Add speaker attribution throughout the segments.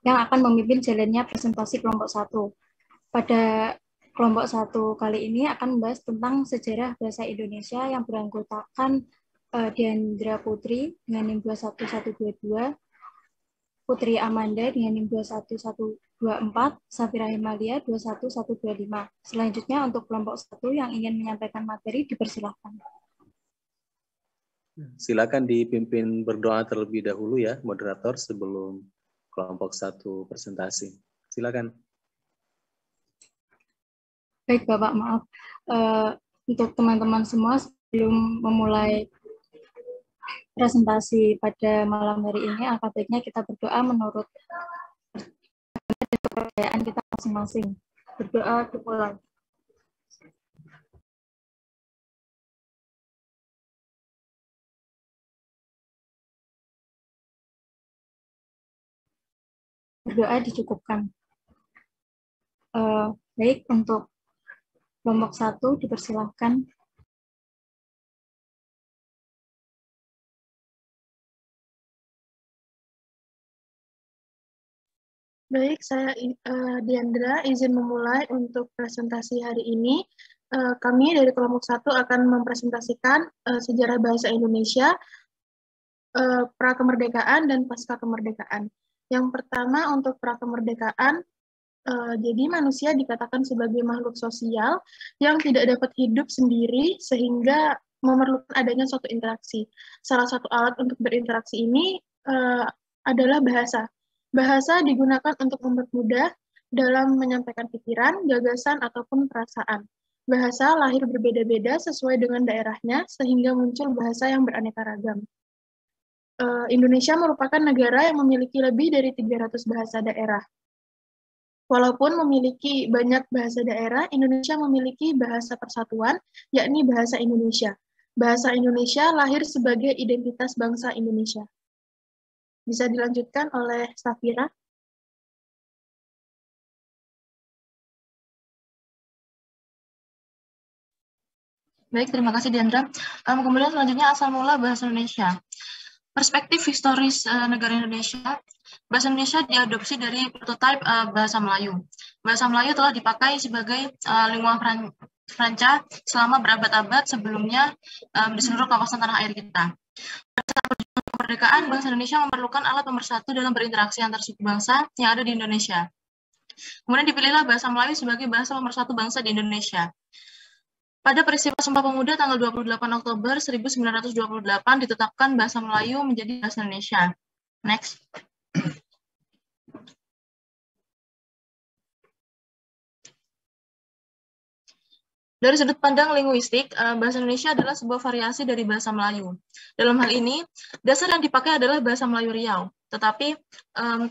Speaker 1: yang akan memimpin jalannya presentasi kelompok 1. Pada kelompok 1 kali ini akan membahas tentang sejarah bahasa Indonesia yang beranggotakan Diandra Putri dengan NIM 21122, Putri Amanda dengan NIM 21124, Safira Himalia 21125. Selanjutnya untuk kelompok 1 yang ingin menyampaikan materi dipersilahkan.
Speaker 2: Silakan dipimpin berdoa terlebih dahulu ya, moderator, sebelum kelompok 1 presentasi. Silakan.
Speaker 1: Baik, Bapak, maaf. Untuk teman-teman semua, sebelum memulai presentasi pada malam hari ini, alangkah baiknya kita berdoa menurut kepercayaan kita masing-masing. Berdoa dimulai. Berdoa dicukupkan. Baik, untuk kelompok 1 dipersilahkan.
Speaker 3: Baik, saya Diandra izin memulai untuk presentasi hari ini. Kami dari kelompok 1 akan mempresentasikan sejarah bahasa Indonesia, pra-kemerdekaan dan pasca kemerdekaan. Yang pertama untuk pra-kemerdekaan, jadi manusia dikatakan sebagai makhluk sosial yang tidak dapat hidup sendiri sehingga memerlukan adanya suatu interaksi. Salah satu alat untuk berinteraksi ini adalah bahasa. Bahasa digunakan untuk mempermudah dalam menyampaikan pikiran, gagasan, ataupun perasaan. Bahasa lahir berbeda-beda sesuai dengan daerahnya sehingga muncul bahasa yang beraneka ragam. Indonesia merupakan negara yang memiliki lebih dari 300 bahasa daerah. Walaupun memiliki banyak bahasa daerah, Indonesia memiliki bahasa persatuan, yakni bahasa Indonesia. Bahasa Indonesia lahir sebagai identitas bangsa Indonesia. Bisa dilanjutkan oleh Safira.
Speaker 4: Baik, terima kasih Diandra. Kemudian selanjutnya asal mula bahasa Indonesia. Perspektif historis negara Indonesia, bahasa Indonesia diadopsi dari prototipe bahasa Melayu. Bahasa Melayu telah dipakai sebagai lingua franca selama berabad-abad sebelumnya di seluruh kawasan tanah air kita. Pada saat kemerdekaan, bangsa Indonesia memerlukan alat pemersatu dalam berinteraksi antar suku bangsa yang ada di Indonesia. Kemudian dipilihlah bahasa Melayu sebagai bahasa pemersatu bangsa di Indonesia. Pada peristiwa Sumpah Pemuda tanggal 28 Oktober 1928 ditetapkan bahasa Melayu menjadi bahasa Indonesia. Next. Dari sudut pandang linguistik, bahasa Indonesia adalah sebuah variasi dari bahasa Melayu. Dalam hal ini, dasar yang dipakai adalah bahasa Melayu Riau, tetapi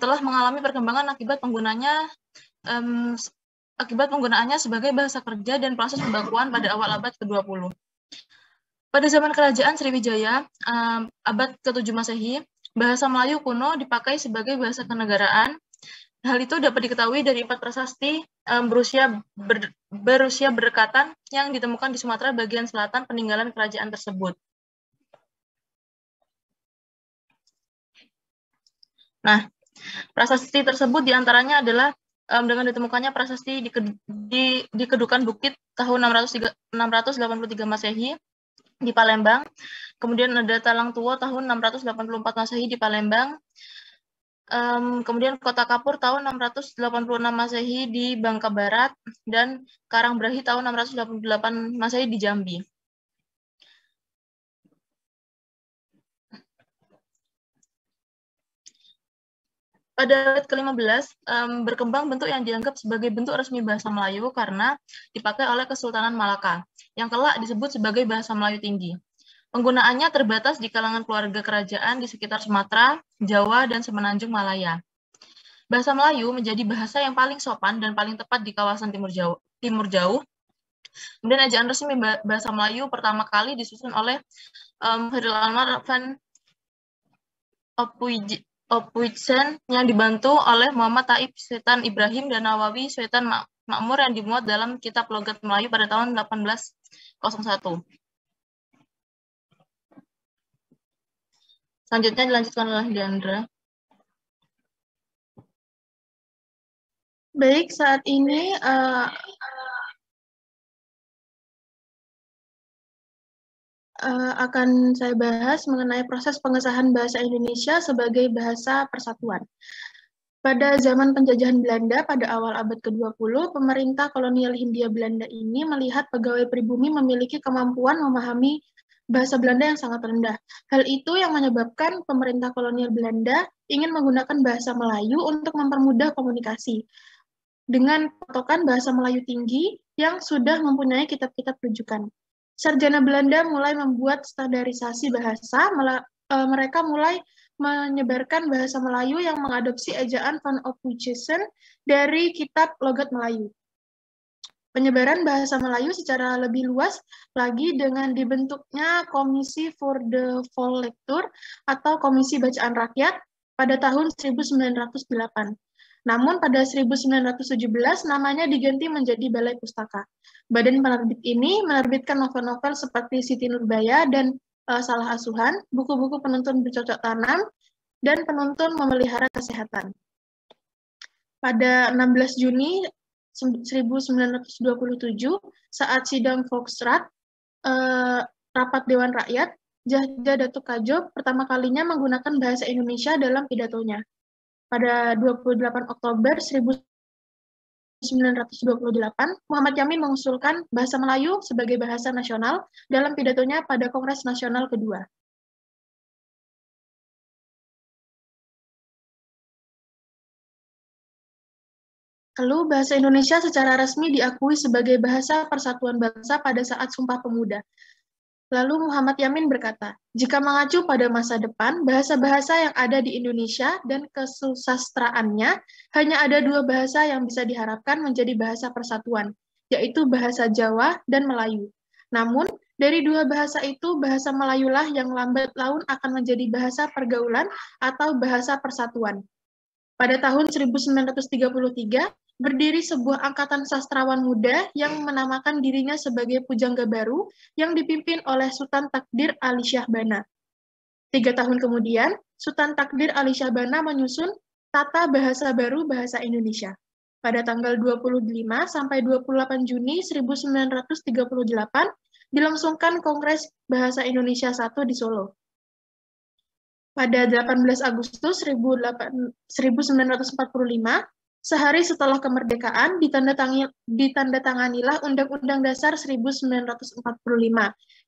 Speaker 4: telah mengalami perkembangan akibat penggunaannya sebagai bahasa kerja dan proses pembakuan pada awal abad ke-20. Pada zaman kerajaan Sriwijaya, abad ke-7 Masehi, bahasa Melayu kuno dipakai sebagai bahasa kenegaraan. Hal itu dapat diketahui dari 4 prasasti berusia berdekatan yang ditemukan di Sumatera bagian selatan peninggalan kerajaan tersebut. Nah, prasasti tersebut diantaranya adalah dengan ditemukannya prasasti di Kedukan Bukit tahun 683 Masehi di Palembang. Kemudian ada Talang Tuo tahun 684 Masehi di Palembang. Kemudian Kota Kapur tahun 686 Masehi di Bangka Barat, dan Karangbrahi tahun 688 Masehi di Jambi. Pada abad ke-15, berkembang bentuk yang dianggap sebagai bentuk resmi bahasa Melayu karena dipakai oleh Kesultanan Malaka, yang kelak disebut sebagai bahasa Melayu tinggi. Penggunaannya terbatas di kalangan keluarga kerajaan di sekitar Sumatera, Jawa, dan Semenanjung Malaya. Bahasa Melayu menjadi bahasa yang paling sopan dan paling tepat di kawasan Timur Jauh. Kemudian ejaan resmi bahasa Melayu pertama kali disusun oleh Khairil Anwar van Ophuijsen yang dibantu oleh Muhammad Taib Sultan Ibrahim dan Nawawi Sultan Makmur yang dimuat dalam Kitab Logat Melayu pada tahun 1801. Selanjutnya dilanjutkan oleh Diandra.
Speaker 3: Baik, saat ini akan saya bahas mengenai proses pengesahan bahasa Indonesia sebagai bahasa persatuan. Pada zaman penjajahan Belanda pada awal abad ke-20, pemerintah kolonial Hindia Belanda ini melihat pegawai pribumi memiliki kemampuan memahami bahasa Belanda yang sangat rendah. Hal itu yang menyebabkan pemerintah kolonial Belanda ingin menggunakan bahasa Melayu untuk mempermudah komunikasi dengan patokan bahasa Melayu tinggi yang sudah mempunyai kitab-kitab rujukan. Sarjana Belanda mulai membuat standarisasi bahasa, mereka mulai menyebarkan bahasa Melayu yang mengadopsi ejaan Van Ophuijsen dari kitab logat Melayu. Penyebaran bahasa Melayu secara lebih luas lagi dengan dibentuknya Komisi for the Vol Lecture atau Komisi Bacaan Rakyat pada tahun 1908. Namun pada 1917 namanya diganti menjadi Balai Pustaka. Badan penerbit ini menerbitkan novel-novel seperti Siti Nurbaya dan Salah Asuhan, buku-buku penuntun bercocok tanam, dan penuntun memelihara kesehatan. Pada 16 Juni 1927, saat sidang Volksraad, rapat Dewan Rakyat, Jahja Datuk Kadjo pertama kalinya menggunakan bahasa Indonesia dalam pidatonya. Pada 28 Oktober 1928, Muhammad Yamin mengusulkan bahasa Melayu sebagai bahasa nasional dalam pidatonya pada Kongres Nasional kedua. Lalu bahasa Indonesia secara resmi diakui sebagai bahasa persatuan bangsa pada saat Sumpah Pemuda. Lalu Muhammad Yamin berkata, jika mengacu pada masa depan, bahasa-bahasa yang ada di Indonesia dan kesusastraannya, hanya ada dua bahasa yang bisa diharapkan menjadi bahasa persatuan, yaitu bahasa Jawa dan Melayu. Namun, dari dua bahasa itu, bahasa Melayulah yang lambat laun akan menjadi bahasa pergaulan atau bahasa persatuan. Pada tahun 1933, berdiri sebuah angkatan sastrawan muda yang menamakan dirinya sebagai Pujangga Baru yang dipimpin oleh Sultan Takdir Ali Syahbana. 3 tahun kemudian, Sultan Takdir Ali Syahbana menyusun Tata Bahasa Baru Bahasa Indonesia. Pada tanggal 25 sampai 28 Juni 1938, dilangsungkan Kongres Bahasa Indonesia I di Solo. Pada 18 Agustus 1945, sehari setelah kemerdekaan, ditandatanganilah Undang-Undang Dasar 1945,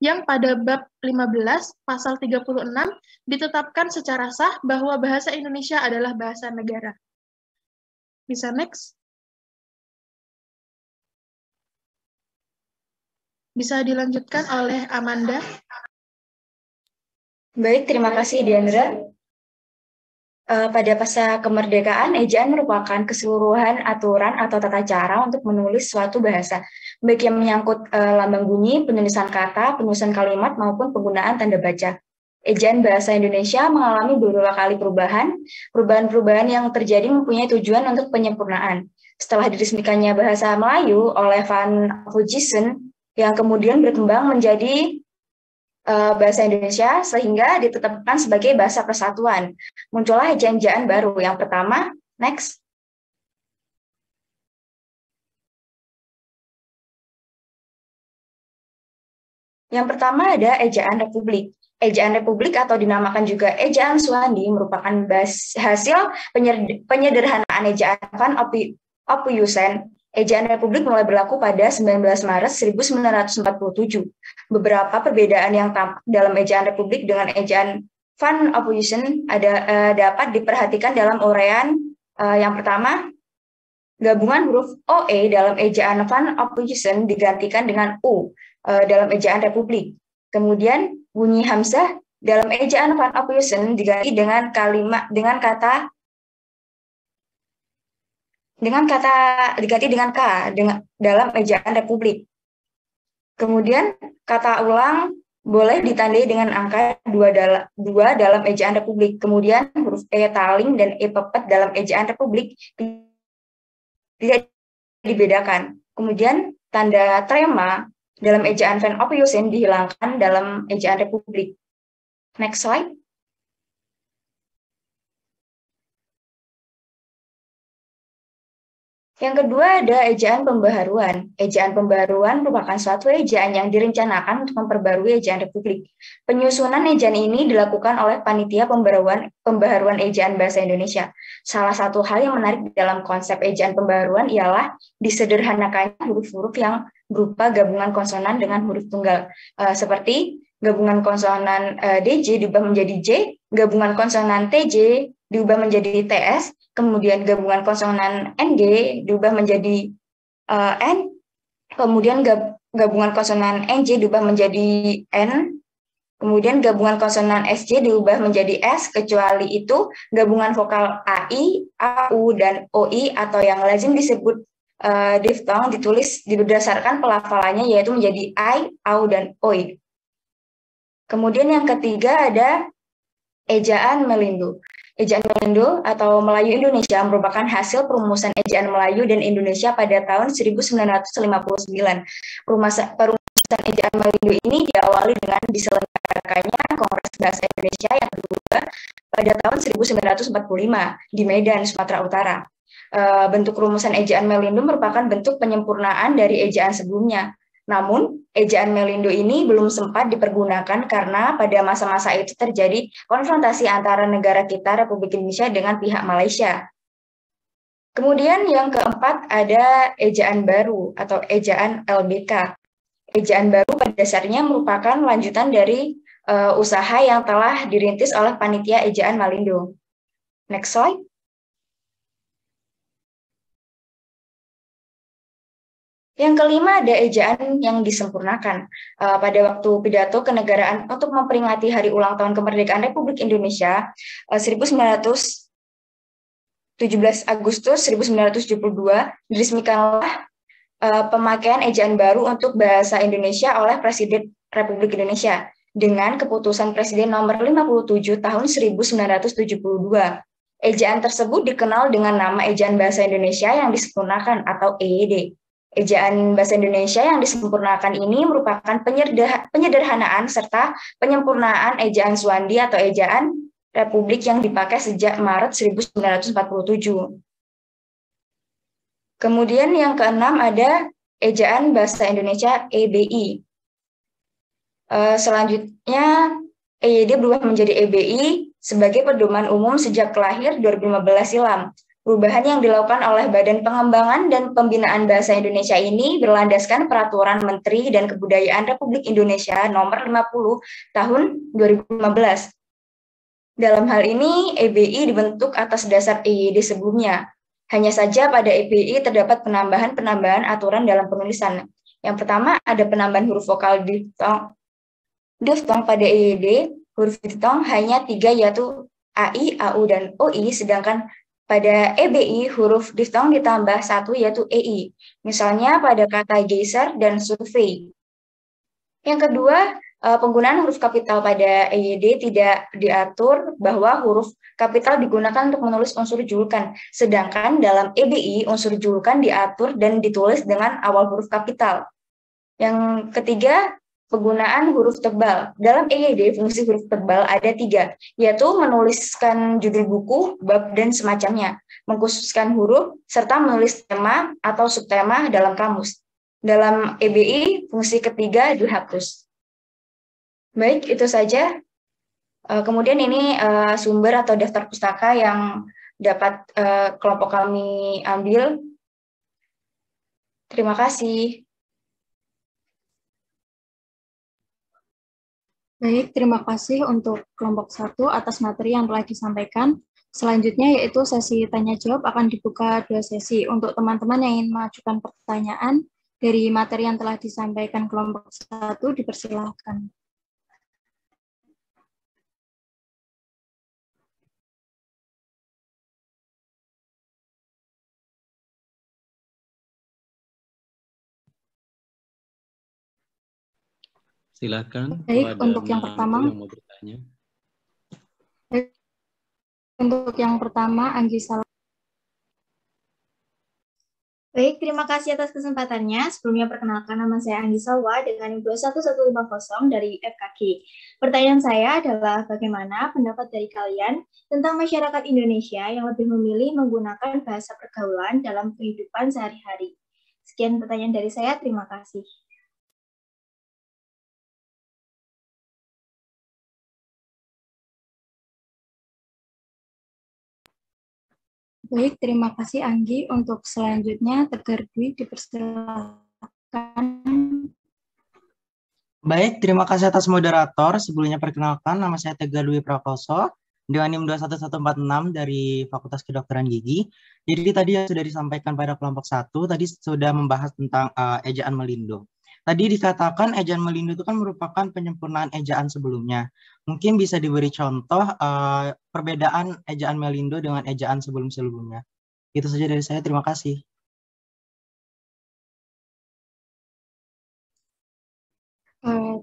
Speaker 3: yang pada bab 15, pasal 36, ditetapkan secara sah bahwa bahasa Indonesia adalah bahasa negara. Bisa next? Bisa dilanjutkan oleh Amanda.
Speaker 5: Baik, terima kasih Diandra. Pada masa kemerdekaan, ejaan merupakan keseluruhan aturan atau tata cara untuk menulis suatu bahasa, baik yang menyangkut lambang bunyi, penulisan kata, penulisan kalimat, maupun penggunaan tanda baca. Ejaan bahasa Indonesia mengalami beberapa kali perubahan-perubahan yang terjadi mempunyai tujuan untuk penyempurnaan. Setelah diresmikannya bahasa Melayu oleh Van Ophuijsen, yang kemudian berkembang menjadi bahasa Indonesia sehingga ditetapkan sebagai bahasa persatuan. Muncullah ejaan-ejaan baru. Yang pertama, next. Yang pertama ada ejaan republik. Ejaan republik atau dinamakan juga ejaan Suwandi merupakan hasil penyederhanaan ejaan Van Ophuijsen. Ejaan republik mulai berlaku pada 19 Maret 1947. Beberapa perbedaan yang tampak dalam ejaan republik dengan ejaan Van Ophuijsen dapat diperhatikan dalam uraian. Yang pertama, gabungan huruf OE dalam ejaan Van Ophuijsen digantikan dengan U dalam ejaan republik. Kemudian bunyi hamzah dalam ejaan Van Ophuijsen diganti dengan K dalam ejaan republik. Kemudian kata ulang boleh ditandai dengan angka 2 dalam ejaan republik. Kemudian huruf E taling dan E pepet dalam ejaan republik tidak dibedakan. Kemudian tanda trema dalam ejaan Van Ophuijsen dihilangkan dalam ejaan republik. Next slide. Yang kedua ada ejaan pembaharuan. Ejaan pembaharuan merupakan suatu ejaan yang direncanakan untuk memperbarui ejaan Republik. Penyusunan ejaan ini dilakukan oleh Panitia Pembaharuan Ejaan Bahasa Indonesia. Salah satu hal yang menarik dalam konsep ejaan pembaharuan ialah disederhanakannya huruf-huruf yang berupa gabungan konsonan dengan huruf tunggal. Seperti gabungan konsonan DJ diubah menjadi J, gabungan konsonan TJ diubah menjadi TS, kemudian gabungan konsonan NG diubah menjadi N, kemudian gabungan konsonan NJ diubah menjadi N, kemudian gabungan konsonan SJ diubah menjadi S, kecuali itu gabungan vokal AI, AU, dan OI atau yang lazim disebut diftong ditulis berdasarkan pelafalannya yaitu menjadi I, AU, dan OI. Kemudian yang ketiga ada ejaan Melindo. Ejaan Melindo atau Melayu Indonesia merupakan hasil perumusan ejaan Melayu dan Indonesia pada tahun 1959. Perumusan ejaan Melindo ini diawali dengan diselenggarakannya Kongres Bahasa Indonesia yang kedua pada tahun 1945 di Medan, Sumatera Utara. Bentuk rumusan ejaan Melindo merupakan bentuk penyempurnaan dari ejaan sebelumnya. Namun, ejaan Melindo ini belum sempat dipergunakan karena pada masa-masa itu terjadi konfrontasi antara negara kita, Republik Indonesia, dengan pihak Malaysia. Kemudian yang keempat ada ejaan baru atau ejaan LBK. Ejaan baru pada dasarnya merupakan lanjutan dari usaha yang telah dirintis oleh Panitia Ejaan Melindo. Next slide. Yang kelima ada ejaan yang disempurnakan. Pada waktu pidato kenegaraan untuk memperingati Hari Ulang Tahun Kemerdekaan Republik Indonesia 17 Agustus 1972 diresmikanlah pemakaian ejaan baru untuk bahasa Indonesia oleh Presiden Republik Indonesia dengan keputusan Presiden nomor 57 tahun 1972. Ejaan tersebut dikenal dengan nama Ejaan Bahasa Indonesia yang disempurnakan atau EYD. Ejaan Bahasa Indonesia yang disempurnakan ini merupakan penyederhanaan serta penyempurnaan ejaan Suwandi atau ejaan Republik yang dipakai sejak Maret 1947. Kemudian yang keenam ada ejaan Bahasa Indonesia EBI. Selanjutnya EYD berubah menjadi EBI sebagai pedoman umum sejak lahir 2015 silam. Perubahan yang dilakukan oleh Badan Pengembangan dan Pembinaan Bahasa Indonesia ini berlandaskan Peraturan Menteri dan Kebudayaan Republik Indonesia Nomor 50 Tahun 2015. Dalam hal ini, EBI dibentuk atas dasar EYD sebelumnya. Hanya saja pada EBI terdapat penambahan aturan dalam penulisan. Yang pertama, ada penambahan huruf vokal diftong pada EYD. Huruf diftong hanya 3 yaitu AI, AU, dan OI, sedangkan pada EBI, huruf diftong ditambah 1 yaitu EI. Misalnya pada kata geyser dan survei. Yang kedua, penggunaan huruf kapital pada EYD tidak diatur bahwa huruf kapital digunakan untuk menulis unsur julukan. Sedangkan dalam EBI, unsur julukan diatur dan ditulis dengan awal huruf kapital. Yang ketiga, penggunaan huruf tebal. Dalam EYD, fungsi huruf tebal ada 3, yaitu menuliskan judul buku, bab, dan semacamnya, mengkhususkan huruf, serta menulis tema atau subtema dalam kamus. Dalam EBI, fungsi ketiga dihapus. Baik, itu saja. Kemudian ini sumber atau daftar pustaka yang dapat kelompok kami ambil. Terima kasih.
Speaker 1: Baik, terima kasih untuk kelompok 1 atas materi yang telah disampaikan. Selanjutnya yaitu sesi tanya-jawab akan dibuka 2 sesi. Untuk teman-teman yang ingin mengajukan pertanyaan dari materi yang telah disampaikan kelompok 1, dipersilahkan.
Speaker 2: Silakan.
Speaker 1: Baik, untuk yang pertama.
Speaker 2: Yang mau bertanya.
Speaker 1: Untuk yang pertama, Anggi Salam.
Speaker 6: Baik, terima kasih atas kesempatannya. Sebelumnya perkenalkan, nama saya Anggi Salwa dengan NIM 21150 dari FKG. Pertanyaan saya adalah bagaimana pendapat dari kalian tentang masyarakat Indonesia yang lebih memilih menggunakan bahasa pergaulan dalam kehidupan sehari-hari. Sekian pertanyaan dari saya, terima kasih.
Speaker 1: Baik, terima kasih Anggi. Untuk selanjutnya, Tegar Dwi dipersilakan.
Speaker 7: Baik, terima kasih atas moderator. Sebelumnya perkenalkan, nama saya Tegar Dwi Prakoso dengan NIM 21146 dari Fakultas Kedokteran Gigi. Jadi tadi yang sudah disampaikan pada kelompok 1, tadi sudah membahas tentang ejaan melindo. Tadi dikatakan ejaan melindo itu kan merupakan penyempurnaan ejaan sebelumnya. Mungkin bisa diberi contoh perbedaan ejaan melindo dengan ejaan sebelum-sebelumnya. Itu saja dari saya, terima kasih.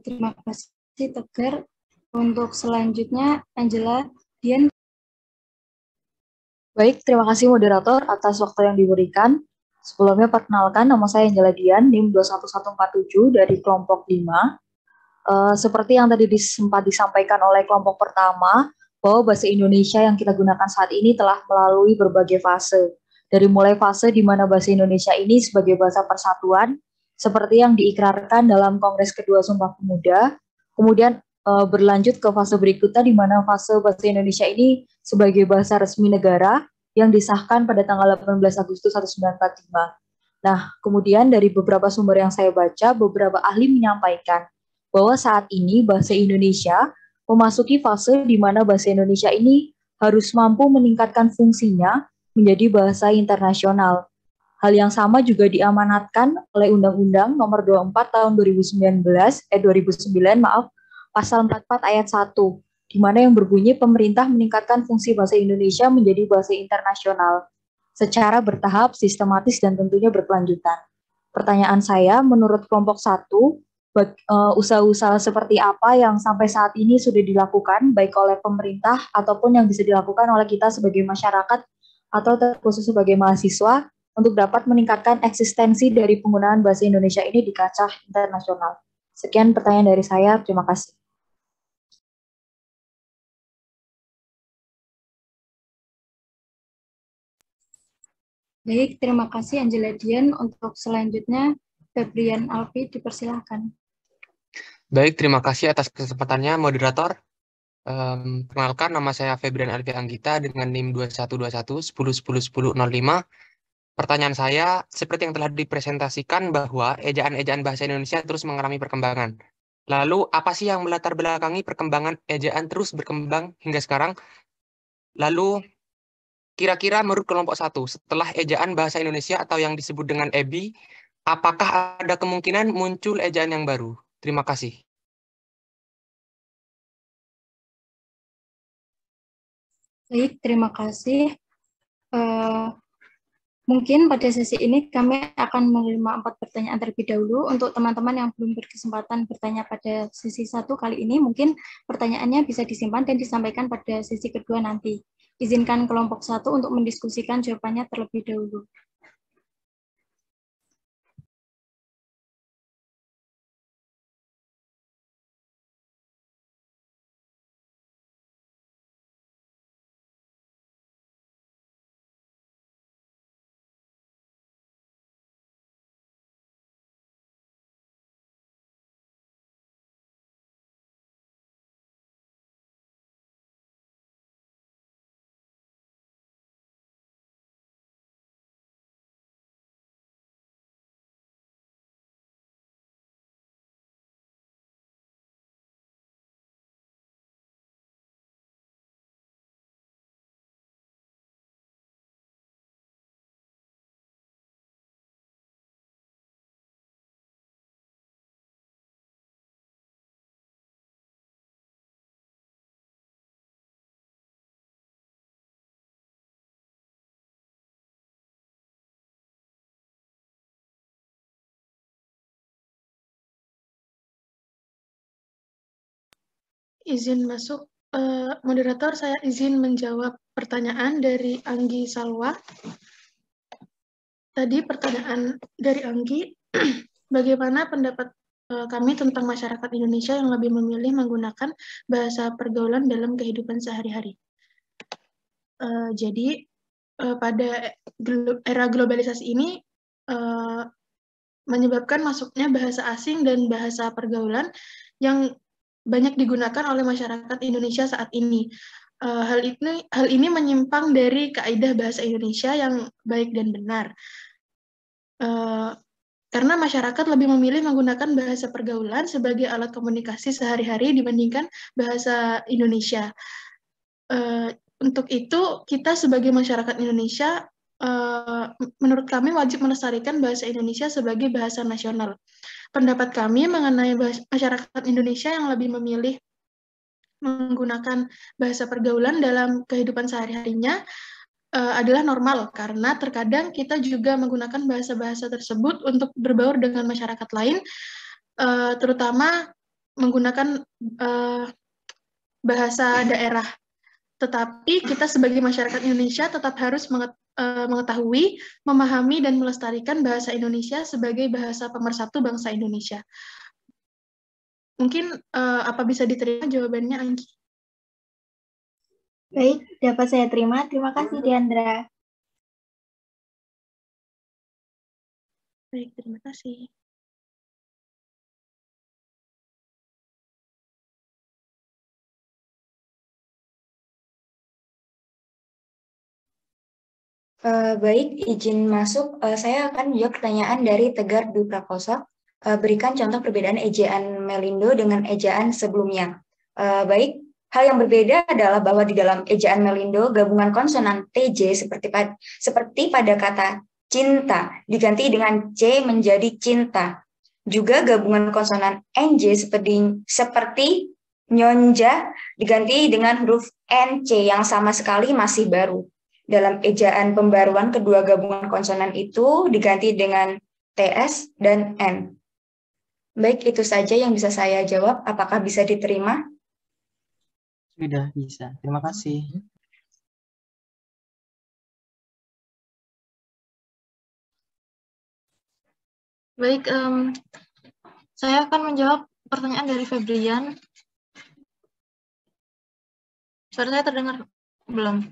Speaker 1: Terima kasih Tegar. Untuk selanjutnya, Angela Dian.
Speaker 8: Baik, terima kasih moderator atas waktu yang diberikan. Sebelumnya perkenalkan, nama saya Angela Dian, NIM 21147 dari kelompok 5. Seperti yang tadi sempat disampaikan oleh kelompok pertama, bahwa bahasa Indonesia yang kita gunakan saat ini telah melalui berbagai fase. Dari mulai fase di mana bahasa Indonesia ini sebagai bahasa persatuan, seperti yang diikrarkan dalam Kongres Kedua Sumpah Pemuda, kemudian berlanjut ke fase berikutnya di mana fase bahasa Indonesia ini sebagai bahasa resmi negara yang disahkan pada tanggal 18 Agustus 1945. Nah, kemudian dari beberapa sumber yang saya baca, beberapa ahli menyampaikan bahwa saat ini bahasa Indonesia memasuki fase di mana bahasa Indonesia ini harus mampu meningkatkan fungsinya menjadi bahasa internasional. Hal yang sama juga diamanatkan oleh Undang-Undang Nomor 24 Tahun 2009, Pasal 44 Ayat 1, di mana yang berbunyi pemerintah meningkatkan fungsi bahasa Indonesia menjadi bahasa internasional secara bertahap, sistematis, dan tentunya berkelanjutan. Pertanyaan saya, menurut kelompok 1, usaha-usaha seperti apa yang sampai saat ini sudah dilakukan, baik oleh pemerintah ataupun yang bisa dilakukan oleh kita sebagai masyarakat atau terkhusus sebagai mahasiswa untuk dapat meningkatkan eksistensi dari penggunaan bahasa Indonesia ini di kancah internasional. Sekian pertanyaan dari saya, terima kasih.
Speaker 1: Baik, terima kasih Angela Dian. Untuk selanjutnya, Febrian Alfi dipersilahkan.
Speaker 9: Baik, terima kasih atas kesempatannya, moderator. Perkenalkan, nama saya Febrian Alfi Anggita dengan NIM 2121 10 10 10 05. Pertanyaan saya, seperti yang telah dipresentasikan bahwa ejaan-ejaan bahasa Indonesia terus mengalami perkembangan. Lalu, apa sih yang melatar belakangi perkembangan ejaan terus berkembang hingga sekarang? Lalu, kira-kira menurut kelompok 1, setelah ejaan bahasa Indonesia atau yang disebut dengan EBI, apakah ada kemungkinan muncul ejaan yang baru? Terima kasih.
Speaker 1: Baik, terima kasih. Mungkin pada sesi ini kami akan menerima 4 pertanyaan terlebih dahulu. Untuk teman-teman yang belum berkesempatan bertanya pada sesi 1 kali ini, mungkin pertanyaannya bisa disimpan dan disampaikan pada sesi kedua nanti. Izinkan kelompok 1 untuk mendiskusikan jawabannya terlebih dahulu.
Speaker 3: Izin masuk, moderator, saya izin menjawab pertanyaan dari Anggi Salwa. tadi pertanyaan dari Anggi, bagaimana pendapat kami tentang masyarakat Indonesia yang lebih memilih menggunakan bahasa pergaulan dalam kehidupan sehari-hari. Jadi pada era globalisasi ini menyebabkan masuknya bahasa asing dan bahasa pergaulan yang banyak digunakan oleh masyarakat Indonesia saat ini. Hal ini menyimpang dari kaidah bahasa Indonesia yang baik dan benar. Karena masyarakat lebih memilih menggunakan bahasa pergaulan sebagai alat komunikasi sehari-hari dibandingkan bahasa Indonesia. Untuk itu, kita sebagai masyarakat Indonesia, menurut kami wajib melestarikan bahasa Indonesia sebagai bahasa nasional. Pendapat kami mengenai masyarakat Indonesia yang lebih memilih menggunakan bahasa pergaulan dalam kehidupan sehari-harinya adalah normal, karena terkadang kita juga menggunakan bahasa-bahasa tersebut untuk berbaur dengan masyarakat lain, terutama menggunakan bahasa daerah. Tetapi kita sebagai masyarakat Indonesia tetap harus mengetahui, memahami, dan melestarikan bahasa Indonesia sebagai bahasa pemersatu bangsa Indonesia. Mungkin apa bisa diterima jawabannya, Anggi?
Speaker 6: Baik, dapat saya terima. Terima kasih, Diandra.
Speaker 3: Baik, terima kasih.
Speaker 5: Baik, izin masuk. Saya akan menjawab pertanyaan dari Tegar Dwi Prakoso. Berikan contoh perbedaan ejaan Melindo dengan ejaan sebelumnya. Baik, hal yang berbeda adalah bahwa di dalam ejaan Melindo, gabungan konsonan TJ seperti pada kata cinta diganti dengan C menjadi cinta. Juga gabungan konsonan NJ seperti nyonja diganti dengan huruf NC yang sama sekali masih baru. Dalam ejaan pembaruan, kedua gabungan konsonan itu diganti dengan TS dan N. Baik, itu saja yang bisa saya jawab. Apakah bisa diterima?
Speaker 7: Sudah bisa. Terima kasih.
Speaker 4: Baik, saya akan menjawab pertanyaan dari Febrian. Suara saya terdengar belum?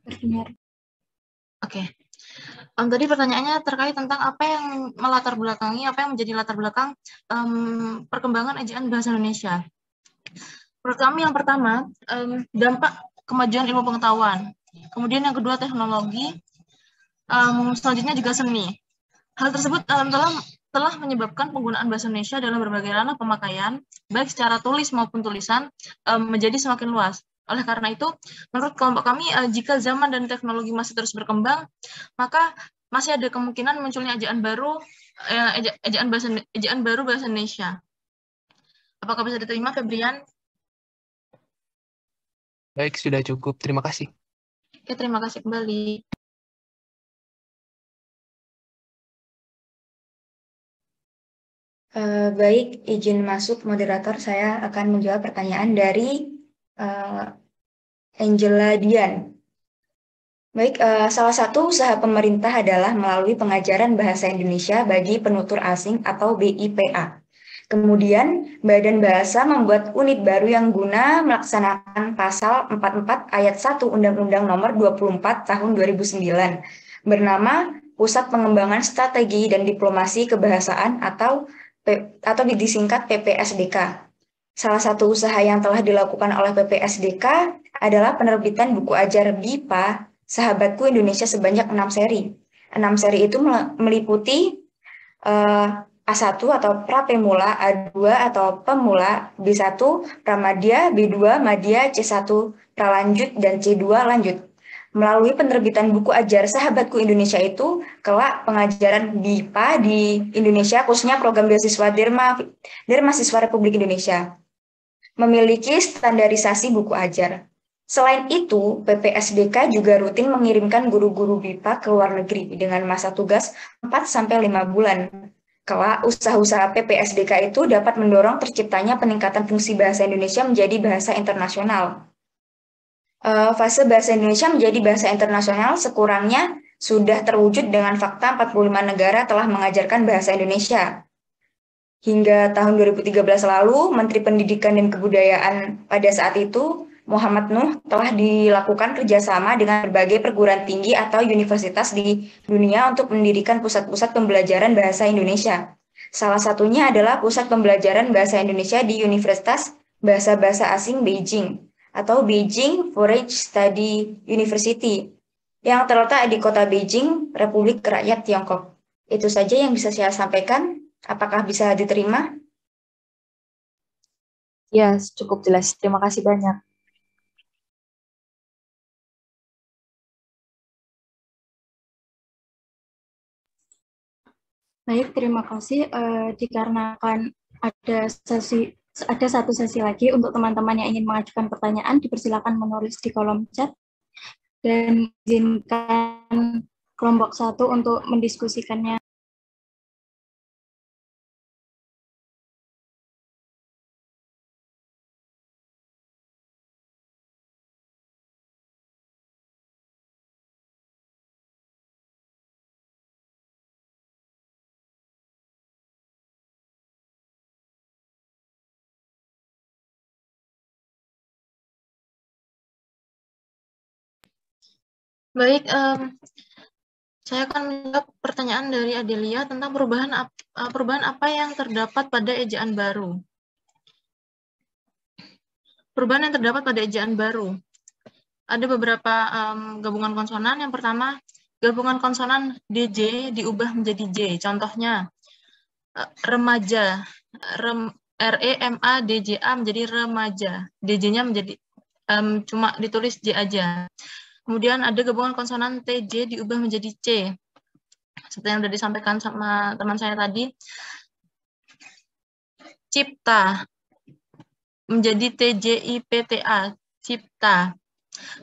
Speaker 1: Terdengar.
Speaker 4: Oke. Tadi pertanyaannya terkait tentang apa yang melatar belakangi, apa yang menjadi latar belakang perkembangan ejaan bahasa Indonesia. Menurut kami yang pertama, dampak kemajuan ilmu pengetahuan. Kemudian yang kedua, teknologi. Selanjutnya juga seni. Hal tersebut telah menyebabkan penggunaan bahasa Indonesia dalam berbagai ranah pemakaian, baik secara tulis maupun tulisan, menjadi semakin luas. Oleh karena itu, menurut kelompok kami, jika zaman dan teknologi masih terus berkembang, maka masih ada kemungkinan munculnya ejaan baru bahasa Indonesia. Apakah bisa diterima, Febrian?
Speaker 9: Baik, sudah cukup. Terima kasih.
Speaker 4: Oke, terima kasih kembali.
Speaker 5: Baik, izin masuk moderator. Saya akan menjawab pertanyaan dari Angela Dian. Baik, salah satu usaha pemerintah adalah melalui pengajaran bahasa Indonesia bagi penutur asing atau BIPA. Kemudian, Badan Bahasa membuat unit baru yang guna melaksanakan pasal 44 ayat 1 Undang-Undang Nomor 24 Tahun 2009 bernama Pusat Pengembangan Strategi dan Diplomasi Kebahasaan atau disingkat PPSDK. Salah satu usaha yang telah dilakukan oleh PPSDK adalah penerbitan buku ajar BIPA Sahabatku Indonesia sebanyak 6 seri. 6 seri itu meliputi A1 atau Prapemula, A2 atau Pemula, B1 Pramadya, B2 Madya, C1 Pralanjut, dan C2 Lanjut. Melalui penerbitan buku ajar Sahabatku Indonesia itu, kelak pengajaran BIPA di Indonesia, khususnya program beasiswa Dharma Siswa Republik Indonesia, memiliki standarisasi buku ajar. Selain itu, PPSDK juga rutin mengirimkan guru-guru BIPA ke luar negeri dengan masa tugas 4-5 bulan. Kelak, usaha-usaha PPSDK itu dapat mendorong terciptanya peningkatan fungsi bahasa Indonesia menjadi bahasa internasional. fase bahasa Indonesia menjadi bahasa internasional sekurangnya sudah terwujud dengan fakta 45 negara telah mengajarkan bahasa Indonesia. Hingga tahun 2013 lalu, Menteri Pendidikan dan Kebudayaan pada saat itu, Muhammad Nuh, telah dilakukan kerjasama dengan berbagai perguruan tinggi atau universitas di dunia untuk mendirikan pusat-pusat pembelajaran bahasa Indonesia. Salah satunya adalah Pusat Pembelajaran Bahasa Indonesia di Universitas Bahasa-Bahasa Asing Beijing atau Beijing Foreign Study University yang terletak di kota Beijing, Republik Rakyat Tiongkok. Itu saja yang bisa saya sampaikan. Apakah bisa diterima?
Speaker 8: Ya, cukup jelas. Terima kasih banyak.
Speaker 1: Baik, terima kasih. Dikarenakan ada satu sesi lagi untuk teman-teman yang ingin mengajukan pertanyaan, dipersilakan menulis di kolom chat dan izinkan kelompok 1 untuk mendiskusikannya.
Speaker 4: Baik, saya akan menjawab pertanyaan dari Adelia tentang perubahan apa yang terdapat pada ejaan baru. Perubahan yang terdapat pada ejaan baru. Ada beberapa gabungan konsonan. Yang pertama, gabungan konsonan DJ diubah menjadi J. Contohnya, remaja, REMADJA menjadi remaja. DJ-nya menjadi cuma ditulis J aja. Kemudian ada gabungan konsonan TJ diubah menjadi C. Seperti yang sudah disampaikan sama teman saya tadi. Cipta menjadi TJIPTA, cipta.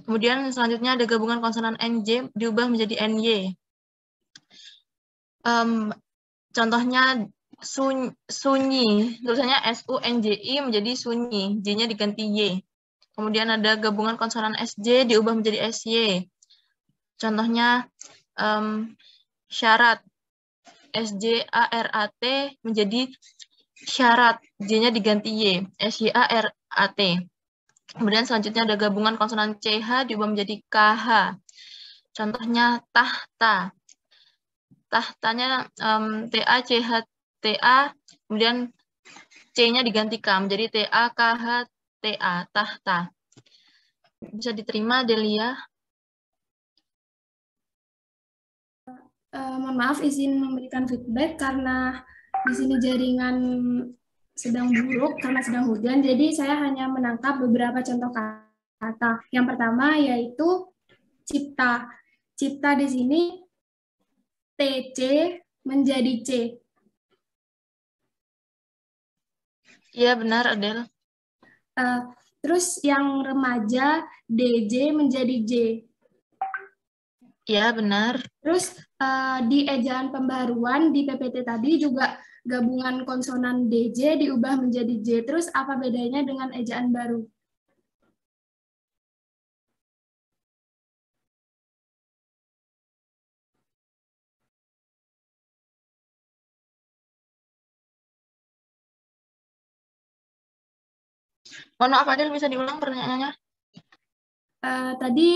Speaker 4: Kemudian selanjutnya ada gabungan konsonan NJ diubah menjadi NY. Contohnya sunyi, tulisannya SUNJI menjadi sunyi, J-nya diganti Y. Kemudian ada gabungan konsonan SJ diubah menjadi SY. Contohnya syarat, SJARAT menjadi syarat, J-nya diganti Y, SYARAT. Kemudian selanjutnya ada gabungan konsonan CH diubah menjadi KH. Contohnya tahta. Tahtanya TACHTA, kemudian C-nya diganti K menjadi TAKHTA, tahta. Bisa diterima, Delia?
Speaker 10: Mohon maaf, izin memberikan feedback karena di sini jaringan sedang buruk karena sedang hujan, jadi saya hanya menangkap beberapa contoh kata. Yang pertama yaitu cipta. Cipta di sini TC menjadi C.
Speaker 4: Iya, benar, Adel.
Speaker 10: Terus yang remaja DJ menjadi J.
Speaker 4: Iya, benar.
Speaker 10: Terus di ejaan pembaruan di PPT tadi juga gabungan konsonan DJ diubah menjadi J. Terus apa bedanya dengan ejaan baru?
Speaker 4: Mohon maaf, Adel, bisa diulang pertanyaannya?
Speaker 10: Tadi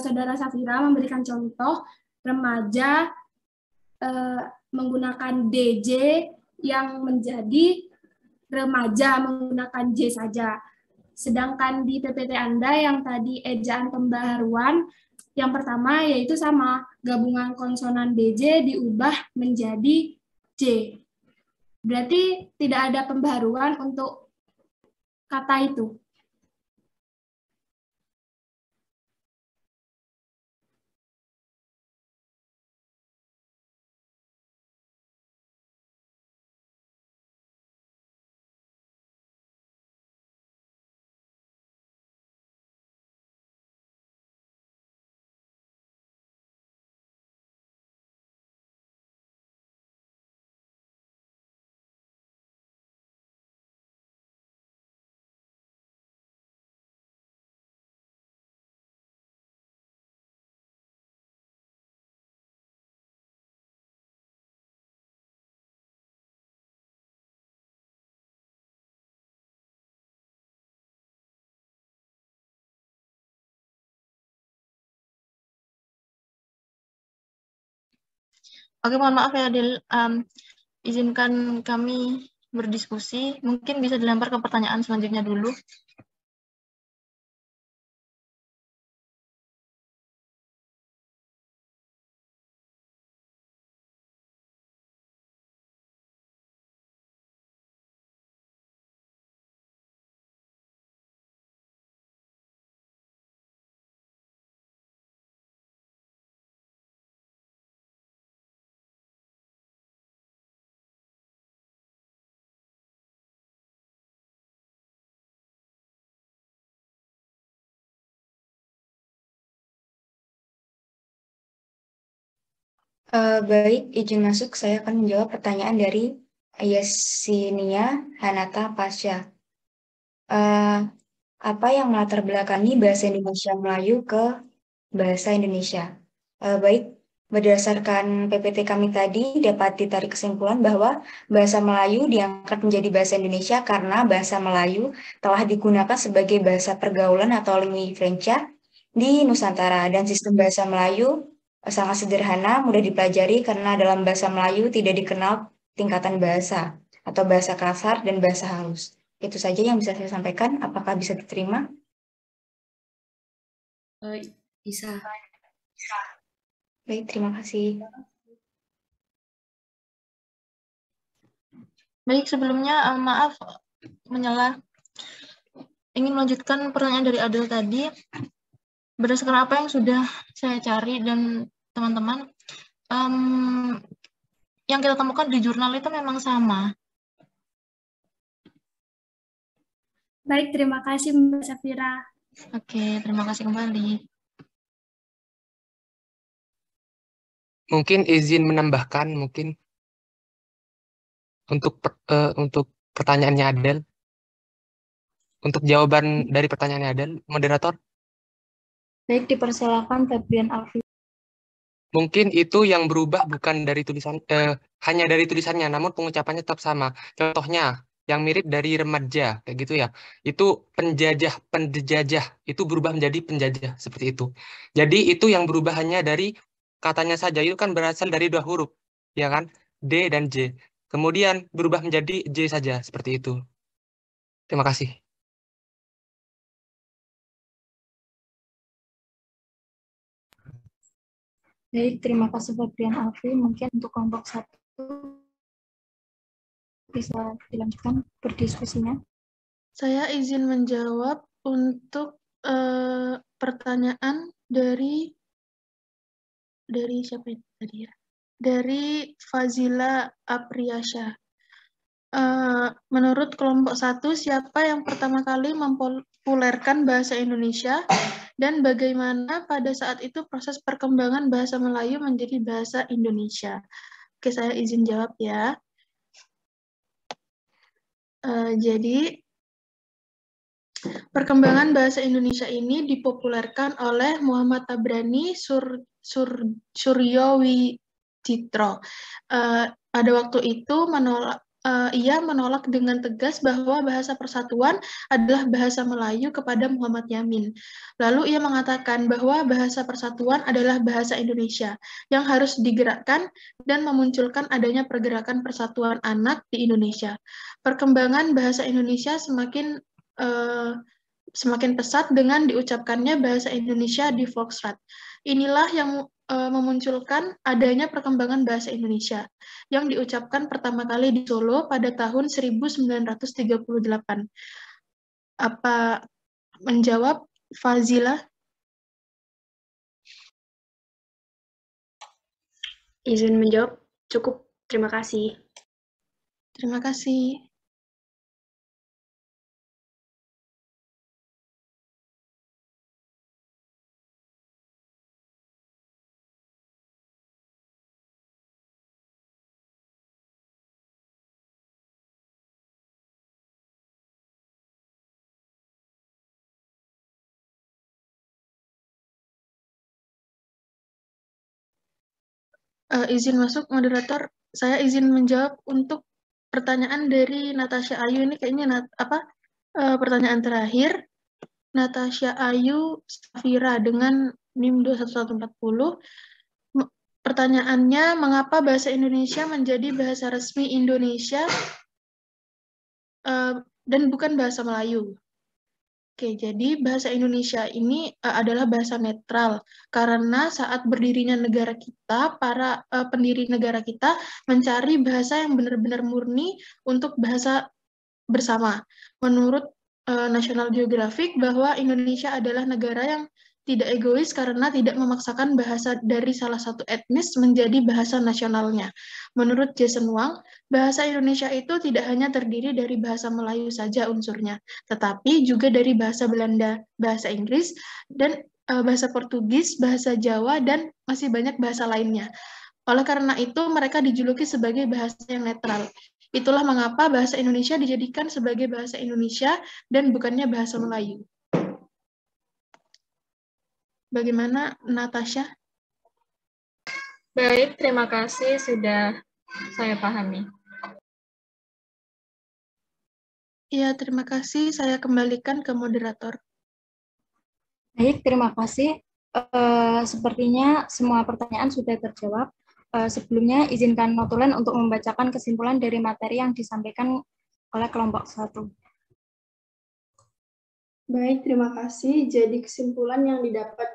Speaker 10: Saudara Safira memberikan contoh remaja menggunakan DJ yang menjadi remaja menggunakan J saja. Sedangkan di PPT Anda yang tadi ejaan pembaharuan, yang pertama yaitu sama, gabungan konsonan DJ diubah menjadi J. Berarti tidak ada pembaharuan untuk kata itu.
Speaker 4: Oke, mohon maaf ya, Adil. Izinkan kami berdiskusi. Mungkin bisa dilempar ke pertanyaan selanjutnya dulu.
Speaker 5: Baik, izin masuk. Saya akan menjawab pertanyaan dari Yesinia Hanata Pasha. Apa yang melatar belakangi bahasa Indonesia Melayu ke bahasa Indonesia? Baik, berdasarkan PPT kami tadi dapat ditarik kesimpulan bahwa bahasa Melayu diangkat menjadi bahasa Indonesia karena bahasa Melayu telah digunakan sebagai bahasa pergaulan atau lingua franca di Nusantara, dan sistem bahasa Melayu sangat sederhana, mudah dipelajari karena dalam bahasa Melayu tidak dikenal tingkatan bahasa atau bahasa kasar dan bahasa halus. Itu saja yang bisa saya sampaikan. Apakah bisa diterima?
Speaker 10: Bisa.
Speaker 5: Baik, terima kasih.
Speaker 4: Baik, sebelumnya maaf menyela. Ingin melanjutkan pertanyaan dari Adil tadi. Berdasarkan apa yang sudah saya cari dan teman-teman, yang kita temukan di jurnal itu memang sama.
Speaker 10: Baik, terima kasih Mbak Safira.
Speaker 4: Oke, terima kasih kembali.
Speaker 9: Mungkin izin menambahkan mungkin untuk pertanyaannya Adel. Untuk jawaban dari pertanyaannya Adel, moderator.
Speaker 1: Baik, dipersilakan Febrian Alfi.
Speaker 9: Mungkin itu yang berubah bukan dari tulisan, hanya dari tulisannya, namun pengucapannya tetap sama. Contohnya, yang mirip dari remaja, kayak gitu ya. Itu penjajah, itu berubah menjadi penjajah, seperti itu. Jadi itu yang berubah hanya dari katanya saja, itu kan berasal dari dua huruf, ya kan? D dan J. Kemudian berubah menjadi J saja, seperti itu. Terima kasih.
Speaker 1: Baik, terima kasih Febrian Alfi. Mungkin untuk kelompok 1 bisa dilanjutkan berdiskusinya.
Speaker 3: Saya izin menjawab untuk pertanyaan dari siapa itu tadi ya? Dari Fazila Apriasya. Menurut kelompok 1, siapa yang pertama kali mempopulerkan bahasa Indonesia dan bagaimana pada saat itu proses perkembangan bahasa Melayu menjadi bahasa Indonesia? Oke, saya izin jawab ya. Jadi, perkembangan bahasa Indonesia ini dipopulerkan oleh Muhammad Tabrani Suryowicitro. Pada waktu itu ia menolak dengan tegas bahwa bahasa persatuan adalah bahasa Melayu kepada Muhammad Yamin. Lalu ia mengatakan bahwa bahasa persatuan adalah bahasa Indonesia yang harus digerakkan dan memunculkan adanya pergerakan persatuan anak di Indonesia. Perkembangan bahasa Indonesia semakin pesat dengan diucapkannya bahasa Indonesia di Foxtrot. Inilah yang memunculkan adanya perkembangan bahasa Indonesia yang diucapkan pertama kali di Solo pada tahun 1938. Apa menjawab Fazila?
Speaker 10: Izin menjawab, cukup. Terima kasih.
Speaker 3: Terima kasih. Izin masuk, moderator. Saya izin menjawab untuk pertanyaan dari Natasha Ayu. Ini kayaknya pertanyaan terakhir. Natasha Ayu Safira dengan NIM 21140 Pertanyaannya, mengapa bahasa Indonesia menjadi bahasa resmi Indonesia dan bukan bahasa Melayu? Oke, jadi bahasa Indonesia ini adalah bahasa netral karena saat berdirinya negara kita, para pendiri negara kita mencari bahasa yang benar-benar murni untuk bahasa bersama. Menurut National Geographic bahwa Indonesia adalah negara yang tidak egois karena tidak memaksakan bahasa dari salah satu etnis menjadi bahasa nasionalnya. Menurut Jason Wang, bahasa Indonesia itu tidak hanya terdiri dari bahasa Melayu saja unsurnya, tetapi juga dari bahasa Belanda, bahasa Inggris, dan bahasa Portugis, bahasa Jawa, dan masih banyak bahasa lainnya. Oleh karena itu, mereka dijuluki sebagai bahasa yang netral. Itulah mengapa bahasa Indonesia dijadikan sebagai bahasa Indonesia dan bukannya bahasa Melayu. Bagaimana, Natasha?
Speaker 11: Baik, terima kasih sudah saya pahami.
Speaker 3: Ya, terima kasih. Saya kembalikan ke moderator.
Speaker 1: Baik, terima kasih. Sepertinya semua pertanyaan sudah terjawab. Sebelumnya, izinkan Notulen untuk membacakan kesimpulan dari materi yang disampaikan oleh kelompok 1.
Speaker 12: Baik, terima kasih. Jadi kesimpulan yang didapat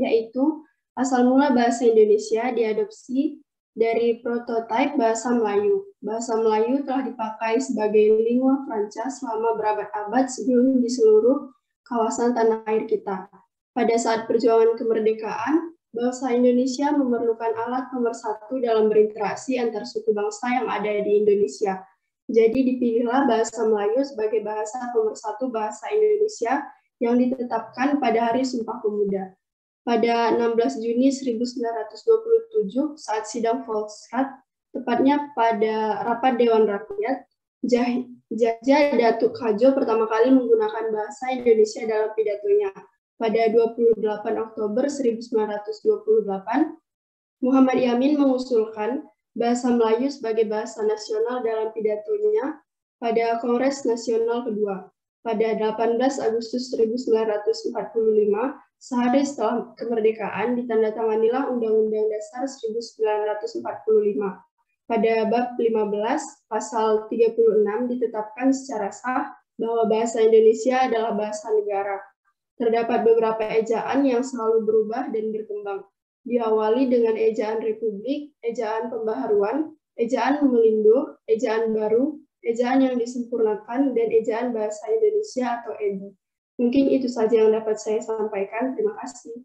Speaker 12: yaitu asal mula bahasa Indonesia diadopsi dari prototipe bahasa Melayu. Bahasa Melayu telah dipakai sebagai lingua franca selama berabad-abad sebelum di seluruh kawasan tanah air kita. Pada saat perjuangan kemerdekaan, bangsa Indonesia memerlukan alat nomor 1 dalam berinteraksi antar suku bangsa yang ada di Indonesia. Jadi dipilihlah bahasa Melayu sebagai bahasa nomor 1 bahasa Indonesia yang ditetapkan pada Hari Sumpah Pemuda. Pada 16 Juni 1927 saat sidang Volksrat, tepatnya pada rapat Dewan Rakyat, Jajah Datuk Kadjo pertama kali menggunakan bahasa Indonesia dalam pidatonya. Pada 28 Oktober 1928, Muhammad Yamin mengusulkan bahasa Melayu sebagai bahasa nasional dalam pidatonya pada Kongres Nasional kedua. Pada 18 Agustus 1945, sehari setelah kemerdekaan, ditandatanganilah Undang-Undang Dasar 1945. Pada bab 15, pasal 36 ditetapkan secara sah bahwa bahasa Indonesia adalah bahasa negara. Terdapat beberapa ejaan yang selalu berubah dan berkembang. Diawali dengan ejaan Republik, ejaan Pembaharuan, ejaan Melindo, ejaan Baru, ejaan yang disempurnakan, dan ejaan Bahasa Indonesia atau EBI. Mungkin itu saja yang dapat saya sampaikan. Terima kasih.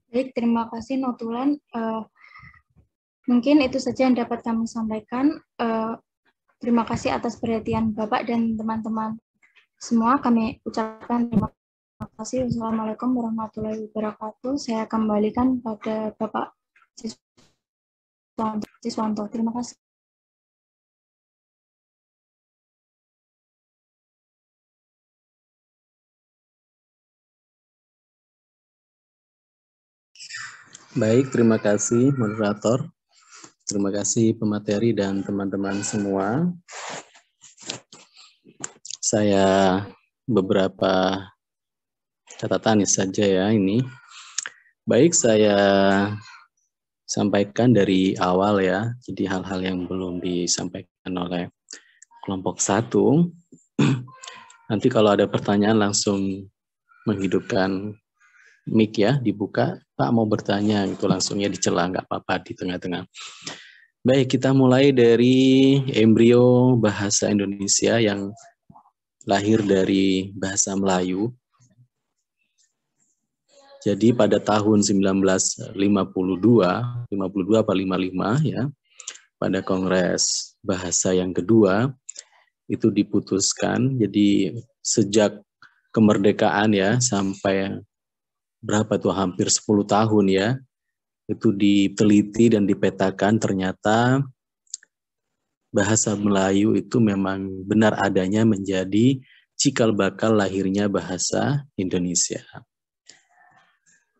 Speaker 1: Baik, terima kasih Notulen. Mungkin itu saja yang dapat kami sampaikan. Terima kasih atas perhatian Bapak dan teman-teman semua. Kami ucapkan terima kasih. Wassalamualaikum warahmatullahi wabarakatuh. Saya kembalikan pada Bapak Siswanto. Terima kasih.
Speaker 2: Baik, terima kasih moderator. Terima kasih pemateri dan teman-teman semua. Saya beberapa catatan saja ya ini. Baik, saya sampaikan dari awal ya. Jadi hal-hal yang belum disampaikan oleh kelompok 1. Nanti kalau ada pertanyaan langsung menghidupkan mic ya, dibuka. Pak mau bertanya itu langsungnya dicela, nggak apa-apa di tengah-tengah. Baik, kita mulai dari embrio bahasa Indonesia yang lahir dari bahasa Melayu. Jadi pada tahun 1952 apa 55 ya, pada Kongres Bahasa yang kedua itu diputuskan. Jadi sejak kemerdekaan ya sampai berapa tuh hampir 10 tahun ya, itu diteliti dan dipetakan ternyata bahasa Melayu itu memang benar adanya menjadi cikal bakal lahirnya bahasa Indonesia.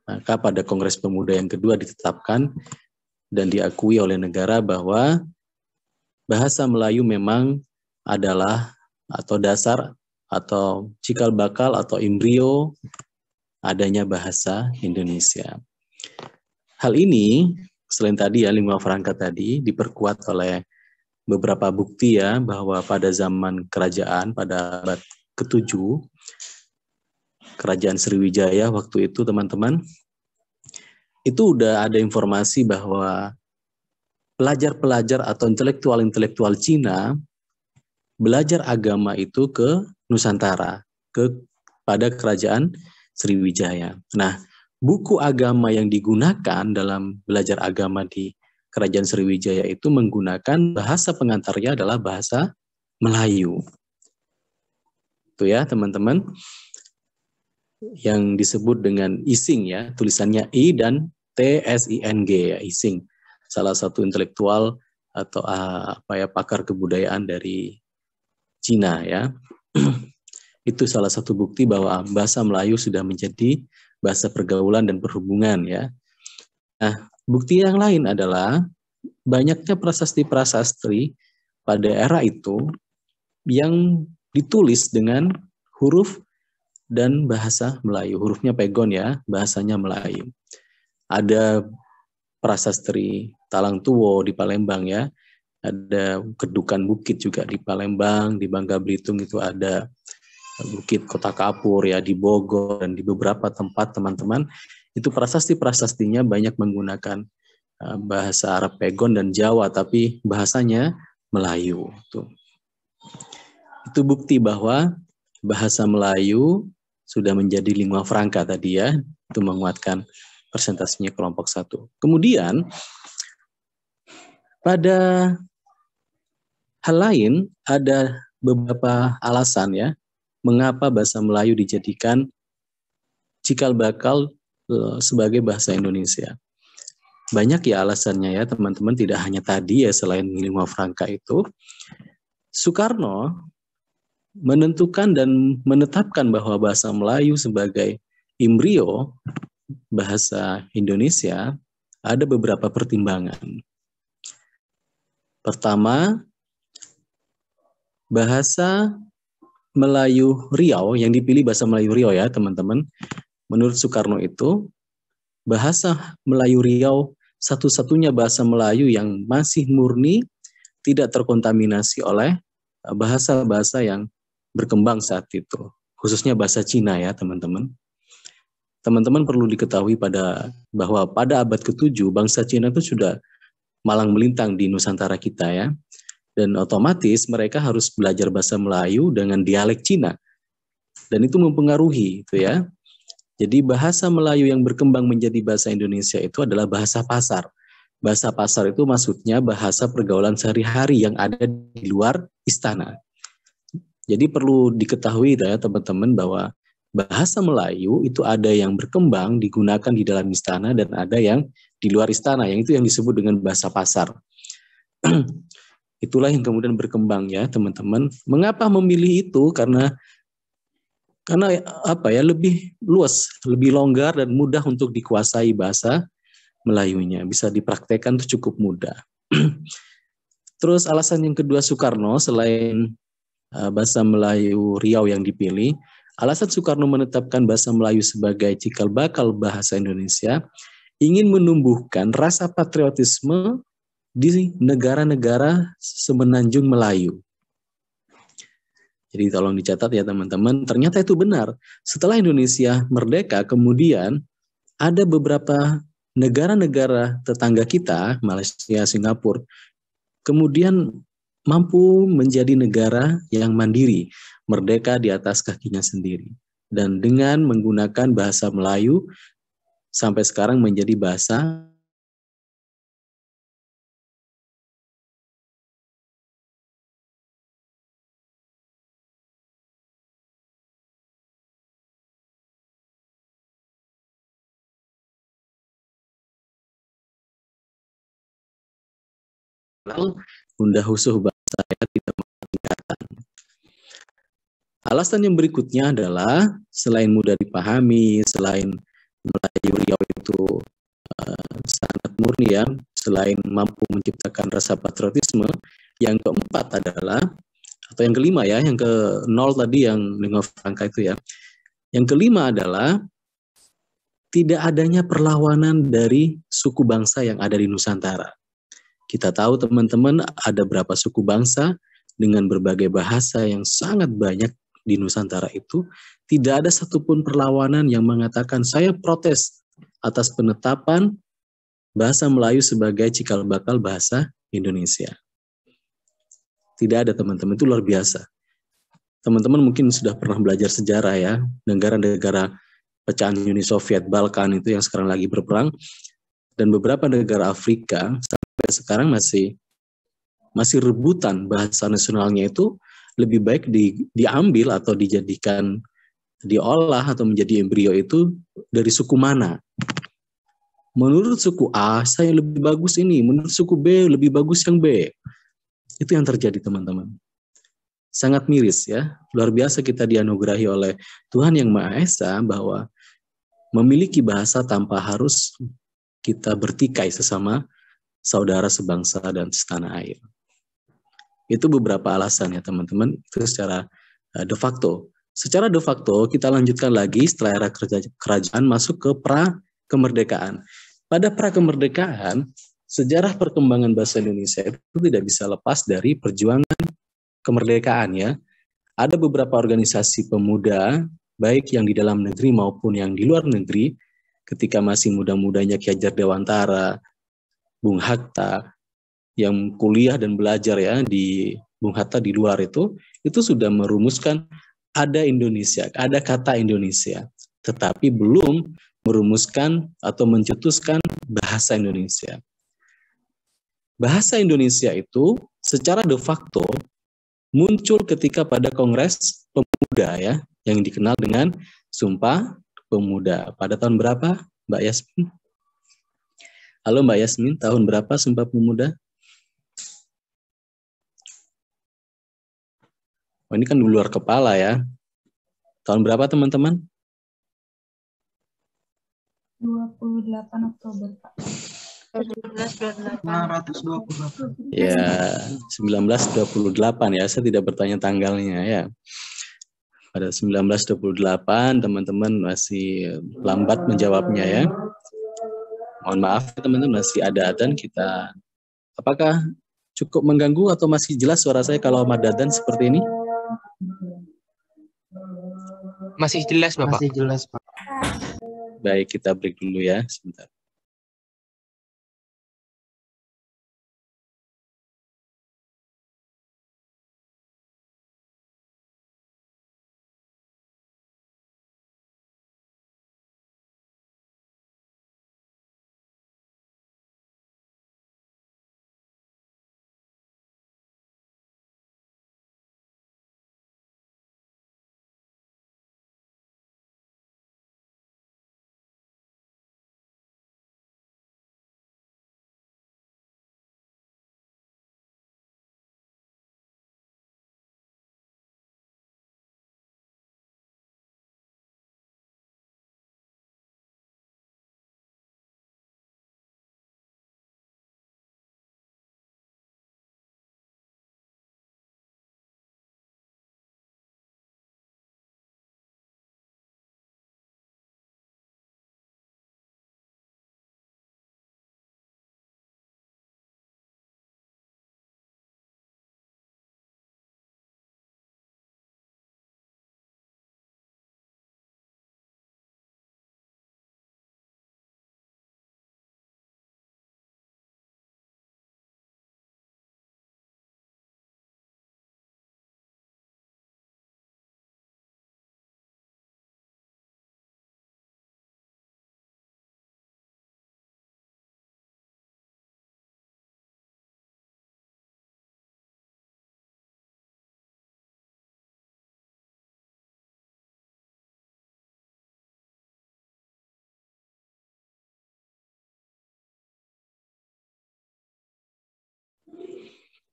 Speaker 2: Maka pada Kongres Pemuda yang kedua ditetapkan dan diakui oleh negara bahwa bahasa Melayu memang adalah atau dasar atau cikal bakal atau embrio adanya bahasa Indonesia. Hal ini selain tadi ya lingua franca tadi diperkuat oleh beberapa bukti ya bahwa pada zaman kerajaan pada abad ke-7 Kerajaan Sriwijaya waktu itu teman-teman itu udah ada informasi bahwa pelajar-pelajar atau intelektual-intelektual Cina belajar agama itu ke Nusantara, pada Kerajaan Sriwijaya. Nah, buku agama yang digunakan dalam belajar agama di Kerajaan Sriwijaya itu menggunakan bahasa pengantarnya adalah bahasa Melayu. Itu ya, teman-teman. Yang disebut dengan Ising ya, tulisannya I dan TSING ya, Ising. Salah satu intelektual atau pakar kebudayaan dari Cina ya. Itu salah satu bukti bahwa bahasa Melayu sudah menjadi bahasa pergaulan dan perhubungan ya. Nah, bukti yang lain adalah banyaknya prasasti-prasasti pada era itu yang ditulis dengan huruf dan bahasa Melayu. Hurufnya pegon ya, bahasanya Melayu. Ada prasasti Talang Tuwo di Palembang ya. Ada Kedukan Bukit juga di Palembang, di Bangka Belitung itu ada Bukit Kota Kapur ya di Bogor dan di beberapa tempat teman-teman. Itu prasasti-prasastinya banyak menggunakan bahasa Arab pegon dan Jawa tapi bahasanya Melayu. Itu bukti bahwa bahasa Melayu sudah menjadi lingua franca tadi ya, itu menguatkan persentasenya kelompok 1. Kemudian pada hal lain ada beberapa alasan ya, mengapa bahasa Melayu dijadikan cikal bakal sebagai bahasa Indonesia. Banyak ya alasannya ya teman-teman, tidak hanya tadi ya selain lingua franca itu. Soekarno menentukan dan menetapkan bahwa bahasa Melayu sebagai embrio bahasa Indonesia ada beberapa pertimbangan. Pertama, bahasa Melayu Riau, yang dipilih bahasa Melayu Riau ya teman-teman. Menurut Soekarno itu, bahasa Melayu Riau satu-satunya bahasa Melayu yang masih murni, tidak terkontaminasi oleh bahasa-bahasa yang berkembang saat itu, khususnya bahasa Cina ya teman-teman. Teman-teman perlu diketahui bahwa pada abad ke-7 bangsa Cina itu sudah malang melintang di Nusantara kita ya. Dan otomatis mereka harus belajar bahasa Melayu dengan dialek Cina. Dan itu mempengaruhi itu ya. Jadi bahasa Melayu yang berkembang menjadi bahasa Indonesia itu adalah bahasa pasar. Bahasa pasar itu maksudnya bahasa pergaulan sehari-hari yang ada di luar istana. Jadi perlu diketahui ya teman-teman bahwa bahasa Melayu itu ada yang berkembang digunakan di dalam istana dan ada yang di luar istana, yang itu yang disebut dengan bahasa pasar. Itulah yang kemudian berkembang ya teman-teman. Mengapa memilih itu? Karena apa ya, lebih luas, lebih longgar dan mudah untuk dikuasai bahasa Melayunya. Bisa dipraktekkan itu cukup mudah. Terus alasan yang kedua Soekarno selain bahasa Melayu Riau yang dipilih, alasan Soekarno menetapkan bahasa Melayu sebagai cikal bakal bahasa Indonesia ingin menumbuhkan rasa patriotisme di negara-negara semenanjung Melayu. Jadi tolong dicatat ya teman-teman, ternyata itu benar. Setelah Indonesia merdeka, kemudian ada beberapa negara-negara tetangga kita, Malaysia, Singapura, kemudian mampu menjadi negara yang mandiri, merdeka di atas kakinya sendiri. Dan dengan menggunakan bahasa Melayu, sampai sekarang menjadi bahasa Bunda Husuh bahasa ya tidak meningkatkan. Alasan yang berikutnya adalah selain mudah dipahami, selain Melayu Riau itu sangat murni ya, selain mampu menciptakan rasa patriotisme, yang keempat adalah, atau yang kelima ya, yang ke-0 tadi yang lingua franca itu ya. Yang kelima adalah tidak adanya perlawanan dari suku bangsa yang ada di Nusantara. Kita tahu teman-teman ada berapa suku bangsa dengan berbagai bahasa yang sangat banyak di Nusantara itu, tidak ada satupun perlawanan yang mengatakan saya protes atas penetapan bahasa Melayu sebagai cikal bakal bahasa Indonesia. Tidak ada teman-teman, itu luar biasa. Teman-teman mungkin sudah pernah belajar sejarah ya, negara-negara pecahan Uni Soviet, Balkan itu yang sekarang lagi berperang, dan beberapa negara Afrika sampai sekarang masih rebutan bahasa nasionalnya itu lebih baik diambil atau dijadikan, diolah atau menjadi embrio itu dari suku mana. Menurut suku A, saya lebih bagus ini. Menurut suku B, lebih bagus yang B. Itu yang terjadi, teman-teman. Sangat miris ya. Luar biasa kita dianugerahi oleh Tuhan Yang Maha Esa bahwa memiliki bahasa tanpa harus kita bertikai sesama saudara sebangsa dan setanah air. Itu beberapa alasan ya, teman-teman. Itu secara de facto. Secara de facto, kita lanjutkan lagi setelah era kerajaan masuk ke pra-kemerdekaan. Pada pra-kemerdekaan, sejarah perkembangan bahasa Indonesia itu tidak bisa lepas dari perjuangan kemerdekaan ya. Ada beberapa organisasi pemuda, baik yang di dalam negeri maupun yang di luar negeri, ketika masih muda-mudanya Ki Hajar Dewantara, Bung Hatta, yang kuliah dan belajar ya di Bung Hatta di luar itu sudah merumuskan ada Indonesia, ada kata Indonesia, tetapi belum merumuskan atau mencetuskan bahasa Indonesia. Bahasa Indonesia itu secara de facto muncul ketika pada Kongres Pemuda ya, yang dikenal dengan Sumpah Pemuda. Pada tahun berapa, Mbak Yasmin? Halo Mbak Yasmin, tahun berapa Sumpah Pemuda? Oh, ini kan di luar kepala ya. Tahun berapa teman-teman?
Speaker 11: 28 Oktober, Pak.
Speaker 7: 1928.
Speaker 2: Ya, 1928 ya. Saya tidak bertanya tanggalnya ya. Pada 1928 teman-teman masih lambat menjawabnya ya. Mohon maaf teman-teman, masih ada adzan kita. Apakah cukup mengganggu atau masih jelas suara saya kalau ada adzan seperti ini?
Speaker 9: Masih jelas, Bapak.
Speaker 7: Masih jelas, Pak.
Speaker 2: Baik, kita break dulu ya, sebentar.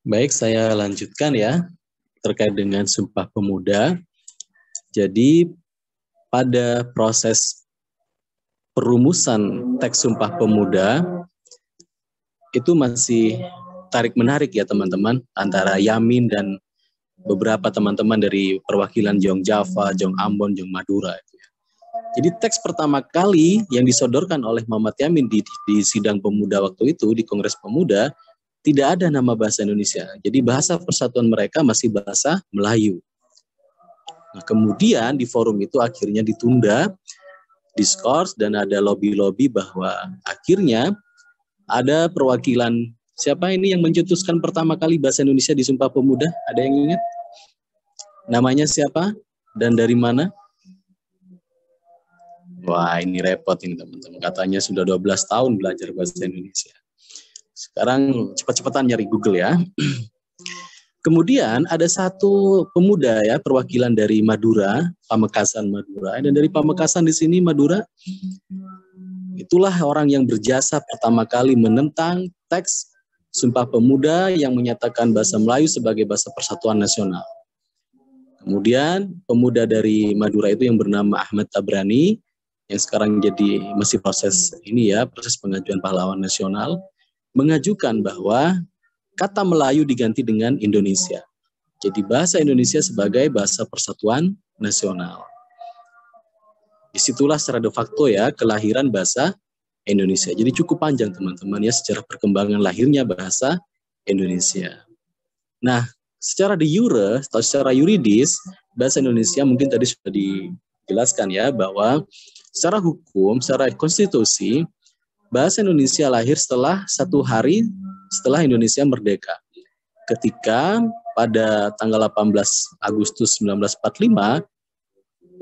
Speaker 2: Baik, saya lanjutkan ya, terkait dengan Sumpah Pemuda. Jadi, pada proses perumusan teks Sumpah Pemuda, itu masih tarik-menarik ya teman-teman, antara Yamin dan beberapa teman-teman dari perwakilan Jong Java, Jong Ambon, Jong Madura. Jadi teks pertama kali yang disodorkan oleh Muhammad Yamin di sidang pemuda waktu itu, di Kongres Pemuda, tidak ada nama bahasa Indonesia. Jadi bahasa persatuan mereka masih bahasa Melayu. Nah, kemudian di forum itu akhirnya ditunda, diskurs, dan ada lobby-lobby bahwa akhirnya ada perwakilan. Siapa ini yang mencetuskan pertama kali bahasa Indonesia di Sumpah Pemuda? Ada yang ingat? Namanya siapa dan dari mana? Wah, ini repot ini teman-teman. Katanya sudah 12 tahun belajar bahasa Indonesia. Sekarang cepat-cepatan nyari Google ya. Kemudian ada satu pemuda ya, perwakilan dari Madura, Pamekasan Madura. Dan dari Pamekasan di sini Madura, itulah orang yang berjasa pertama kali menentang teks Sumpah Pemuda yang menyatakan bahasa Melayu sebagai bahasa persatuan nasional. Kemudian pemuda dari Madura itu yang bernama Ahmad Tabrani, yang sekarang jadi masih proses ini ya, proses pengajuan pahlawan nasional, mengajukan bahwa kata Melayu diganti dengan Indonesia. Jadi bahasa Indonesia sebagai bahasa persatuan nasional. Disitulah secara de facto ya kelahiran bahasa Indonesia. Jadi cukup panjang teman-teman ya secara perkembangan lahirnya bahasa Indonesia. Nah, secara de jure atau secara yuridis, bahasa Indonesia mungkin tadi sudah dijelaskan ya bahwa secara hukum, secara konstitusi, bahasa Indonesia lahir setelah 1 hari setelah Indonesia merdeka. Ketika pada tanggal 18 Agustus 1945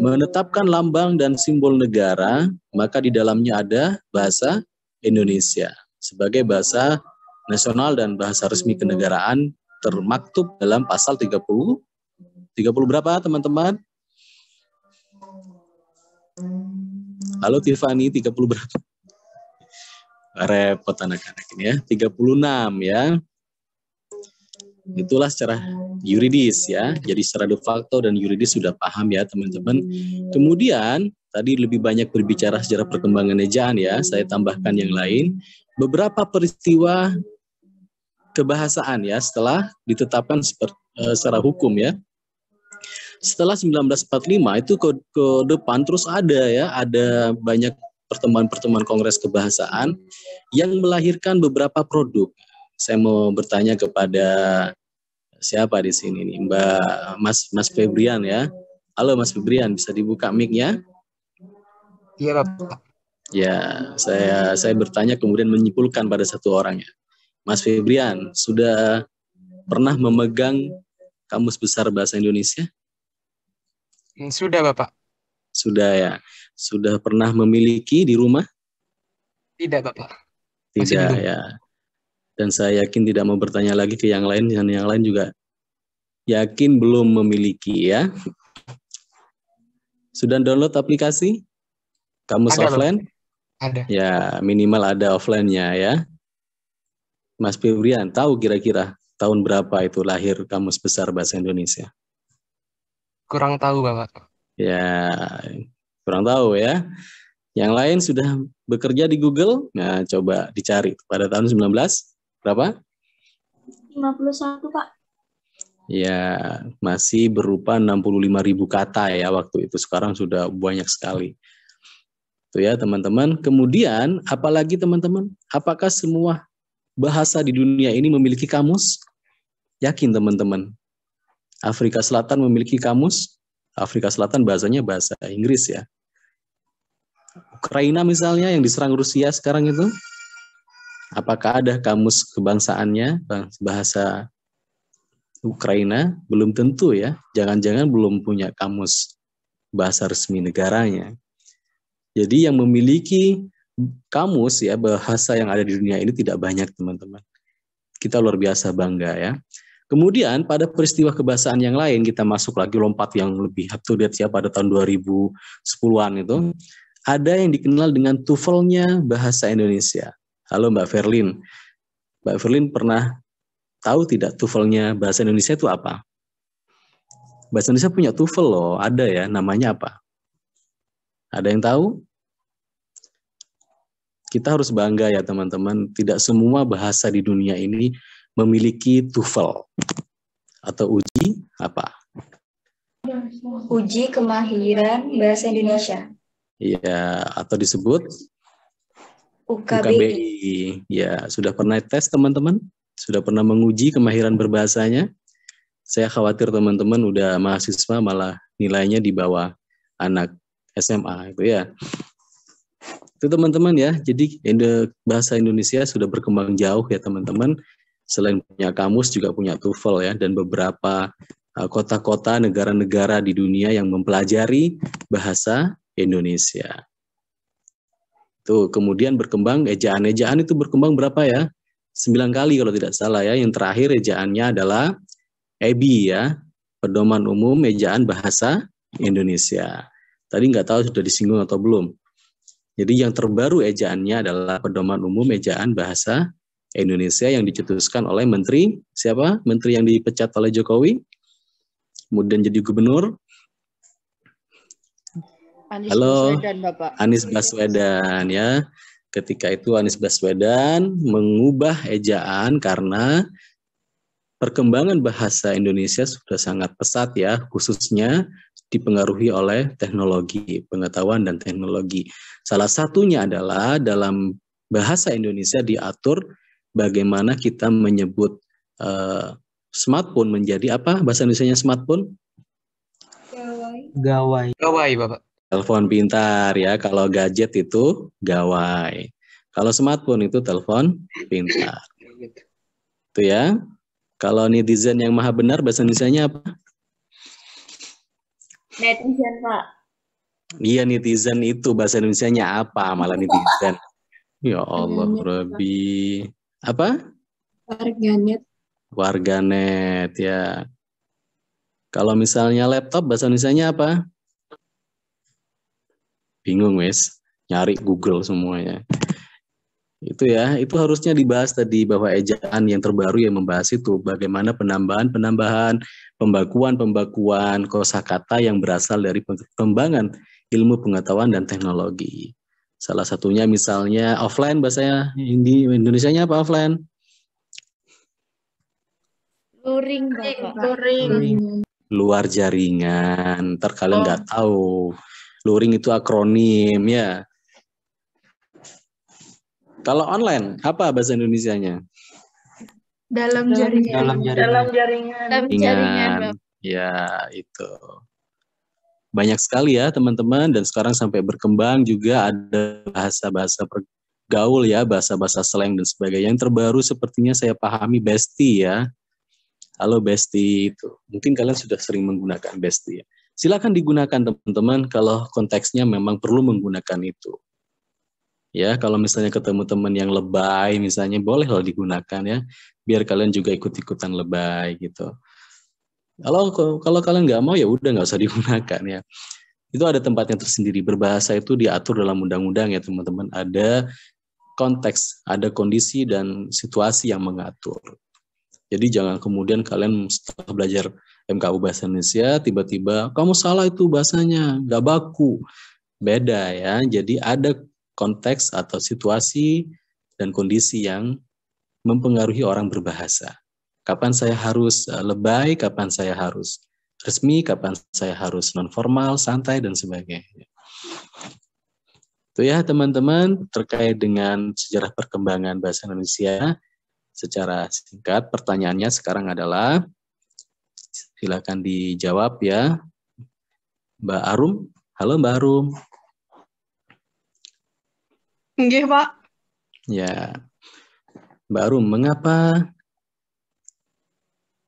Speaker 2: menetapkan lambang dan simbol negara, maka di dalamnya ada bahasa Indonesia sebagai bahasa nasional dan bahasa resmi kenegaraan termaktub dalam pasal 30 berapa teman-teman? Halo Tiffany, 30 berapa? Repot anak-anak ini ya, 36 ya. Itulah secara yuridis ya. Jadi secara de facto dan yuridis sudah paham ya teman-teman. Kemudian tadi lebih banyak berbicara secara perkembangan ejaan ya. Saya tambahkan yang lain. Beberapa peristiwa kebahasaan ya setelah ditetapkan secara hukum ya. Setelah 1945 itu ke depan terus ada ya, ada banyak pertemuan-pertemuan kongres kebahasaan yang melahirkan beberapa produk. Saya mau bertanya kepada siapa di sini nih, Mas Febrian ya. Halo Mas Febrian, bisa dibuka mic-nya?
Speaker 9: Iya Bapak.
Speaker 2: Ya, saya bertanya kemudian menyimpulkan pada satu orang ya. Mas Febrian, sudah pernah memegang Kamus Besar Bahasa Indonesia?
Speaker 9: Sudah Bapak.
Speaker 2: Sudah ya. Sudah pernah memiliki di rumah?
Speaker 9: Tidak Bapak.
Speaker 2: Tidak ya. Dan saya yakin tidak mau bertanya lagi ke yang lain, dan yang lain juga yakin belum memiliki ya. Sudah download aplikasi Kamus
Speaker 9: Ada,
Speaker 2: offline?
Speaker 9: Bapak. Ada.
Speaker 2: Ya, minimal ada offline-nya ya. Mas Febrian, tahu kira-kira tahun berapa itu lahir Kamus Besar Bahasa Indonesia?
Speaker 9: Kurang tahu Bapak.
Speaker 2: Ya, kurang tahu ya. Yang lain sudah bekerja di Google? Nah, coba dicari pada tahun 19 berapa?
Speaker 6: 51, Pak.
Speaker 2: Ya, masih berupa 65.000 kata ya waktu itu. Sekarang sudah banyak sekali. Itu ya teman-teman. Kemudian, apalagi teman-teman? Apakah semua bahasa di dunia ini memiliki kamus? Yakin teman-teman? Afrika Selatan memiliki kamus. Afrika Selatan bahasanya bahasa Inggris ya. Ukraina misalnya yang diserang Rusia sekarang itu, apakah ada kamus kebangsaannya bahasa Ukraina? Belum tentu ya. Jangan-jangan belum punya kamus bahasa resmi negaranya. Jadi yang memiliki kamus ya bahasa yang ada di dunia ini tidak banyak teman-teman. Kita luar biasa bangga ya. Kemudian pada peristiwa kebahasaan yang lain kita masuk lagi lompat yang lebih up to date ya pada tahun 2010-an itu. Ada yang dikenal dengan TOEFL-nya bahasa Indonesia. Halo Mbak Verlin. Mbak Verlin pernah tahu tidak TOEFL-nya bahasa Indonesia itu apa? Bahasa Indonesia punya TOEFL loh, ada ya, namanya apa? Ada yang tahu? Kita harus bangga ya teman-teman, tidak semua bahasa di dunia ini memiliki TOEFL atau uji apa?
Speaker 5: Uji kemahiran bahasa Indonesia.
Speaker 2: Ya, atau disebut
Speaker 5: UKBI.
Speaker 2: Ya, sudah pernah tes teman-teman? Sudah pernah menguji kemahiran berbahasanya? Saya khawatir teman-teman udah mahasiswa malah nilainya di bawah anak SMA itu ya. Itu teman-teman ya. Jadi bahasa Indonesia sudah berkembang jauh ya teman-teman. Selain punya kamus juga punya TOEFL ya, dan beberapa kota-kota, negara-negara di dunia yang mempelajari bahasa Indonesia. Tuh, kemudian berkembang ejaan-ejaan itu berkembang berapa ya? 9 kali kalau tidak salah ya. Yang terakhir ejaannya adalah EBI ya, Pedoman Umum Ejaan Bahasa Indonesia. Tadi nggak tahu sudah disinggung atau belum. Jadi yang terbaru ejaannya adalah Pedoman Umum Ejaan Bahasa Indonesia yang dicetuskan oleh Menteri, siapa? Menteri yang dipecat oleh Jokowi, kemudian jadi gubernur.
Speaker 13: Anies
Speaker 2: Halo,
Speaker 13: Baswedan, Bapak.
Speaker 2: Anies Baswedan ya. Ketika itu Anies Baswedan mengubah ejaan karena perkembangan bahasa Indonesia sudah sangat pesat ya, khususnya dipengaruhi oleh teknologi, pengetahuan dan teknologi. Salah satunya adalah dalam bahasa Indonesia diatur bagaimana kita menyebut smartphone menjadi apa? Bahasa Indonesianya smartphone?
Speaker 7: Gawai.
Speaker 9: Gawai, Bapak.
Speaker 2: Telepon pintar ya. Kalau gadget itu gawai. Kalau smartphone itu telepon pintar. Itu ya. Kalau netizen yang maha benar bahasa Indonesianya apa?
Speaker 6: Netizen, Pak.
Speaker 2: Iya, netizen itu bahasa Indonesianya apa? Malah netizen. Ya Allah, Rabbi. Apa?
Speaker 12: Warganet.
Speaker 2: Warganet ya. Kalau misalnya laptop bahasa Indonesianya apa? Bingung wes. Nyari Google semuanya. Itu ya, itu harusnya dibahas tadi bahwa ejaan yang terbaru yang membahas itu bagaimana penambahan, pembakuan kosakata yang berasal dari perkembangan ilmu pengetahuan dan teknologi. Salah satunya misalnya offline, bahasa Indonesianya apa offline?
Speaker 6: Luring, Bapak.
Speaker 3: Luring.
Speaker 2: Luar jaringan. Ntar kalian nggak tahu. Luring itu akronim ya. Kalau online, apa bahasa Indonesianya?
Speaker 3: Dalam jaringan.
Speaker 7: Dalam jaringan.
Speaker 2: Ya, itu. Banyak sekali ya teman-teman, dan sekarang sampai berkembang juga ada bahasa-bahasa gaul ya, bahasa-bahasa slang dan sebagainya. Yang terbaru sepertinya saya pahami Besti ya. Halo Besti itu. Mungkin kalian sudah sering menggunakan Besti ya. Silakan digunakan teman-teman kalau konteksnya memang perlu menggunakan itu. Ya, kalau misalnya ketemu teman yang lebay misalnya, boleh loh digunakan ya, biar kalian juga ikut-ikutan lebay gitu. Kalau kalian nggak mau ya udah nggak usah digunakan ya. Itu ada tempatnya tersendiri. Berbahasa itu diatur dalam undang-undang ya teman-teman. Ada konteks, ada kondisi dan situasi yang mengatur. Jadi jangan kemudian kalian setelah belajar MKU Bahasa Indonesia tiba-tiba kamu salah itu bahasanya, nggak baku. Beda ya. Jadi ada konteks atau situasi dan kondisi yang mempengaruhi orang berbahasa. Kapan saya harus lebay, kapan saya harus resmi, kapan saya harus non-formal, santai, dan sebagainya. Itu ya teman-teman, terkait dengan sejarah perkembangan bahasa Indonesia. Secara singkat, pertanyaannya sekarang adalah, silakan dijawab ya. Mbak Arum, halo Mbak Arum.
Speaker 3: Nggih, Pak.
Speaker 2: Ya, Mbak Arum, mengapa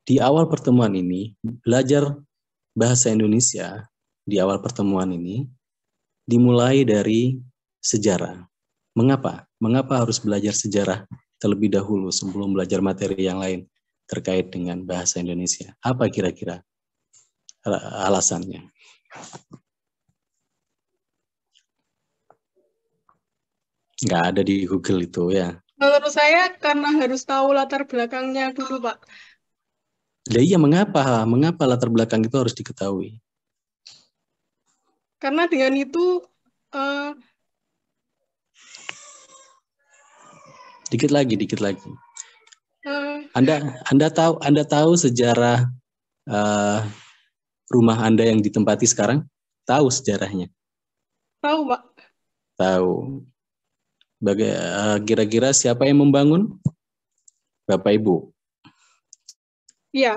Speaker 2: di awal pertemuan ini belajar bahasa Indonesia di awal pertemuan ini dimulai dari sejarah? Mengapa? Mengapa harus belajar sejarah terlebih dahulu sebelum belajar materi yang lain terkait dengan bahasa Indonesia? Apa kira-kira alasannya? Nggak ada di Google itu ya.
Speaker 3: Menurut saya karena harus tahu latar belakangnya dulu, Pak.
Speaker 2: Ya iya, mengapa? Mengapa latar belakang itu harus diketahui?
Speaker 3: Karena dengan itu
Speaker 2: Dikit lagi. Anda tahu sejarah rumah Anda yang ditempati sekarang? Tahu sejarahnya?
Speaker 13: Tahu, Pak.
Speaker 2: Tahu. Kira-kira siapa yang membangun? Bapak Ibu?
Speaker 13: Iya.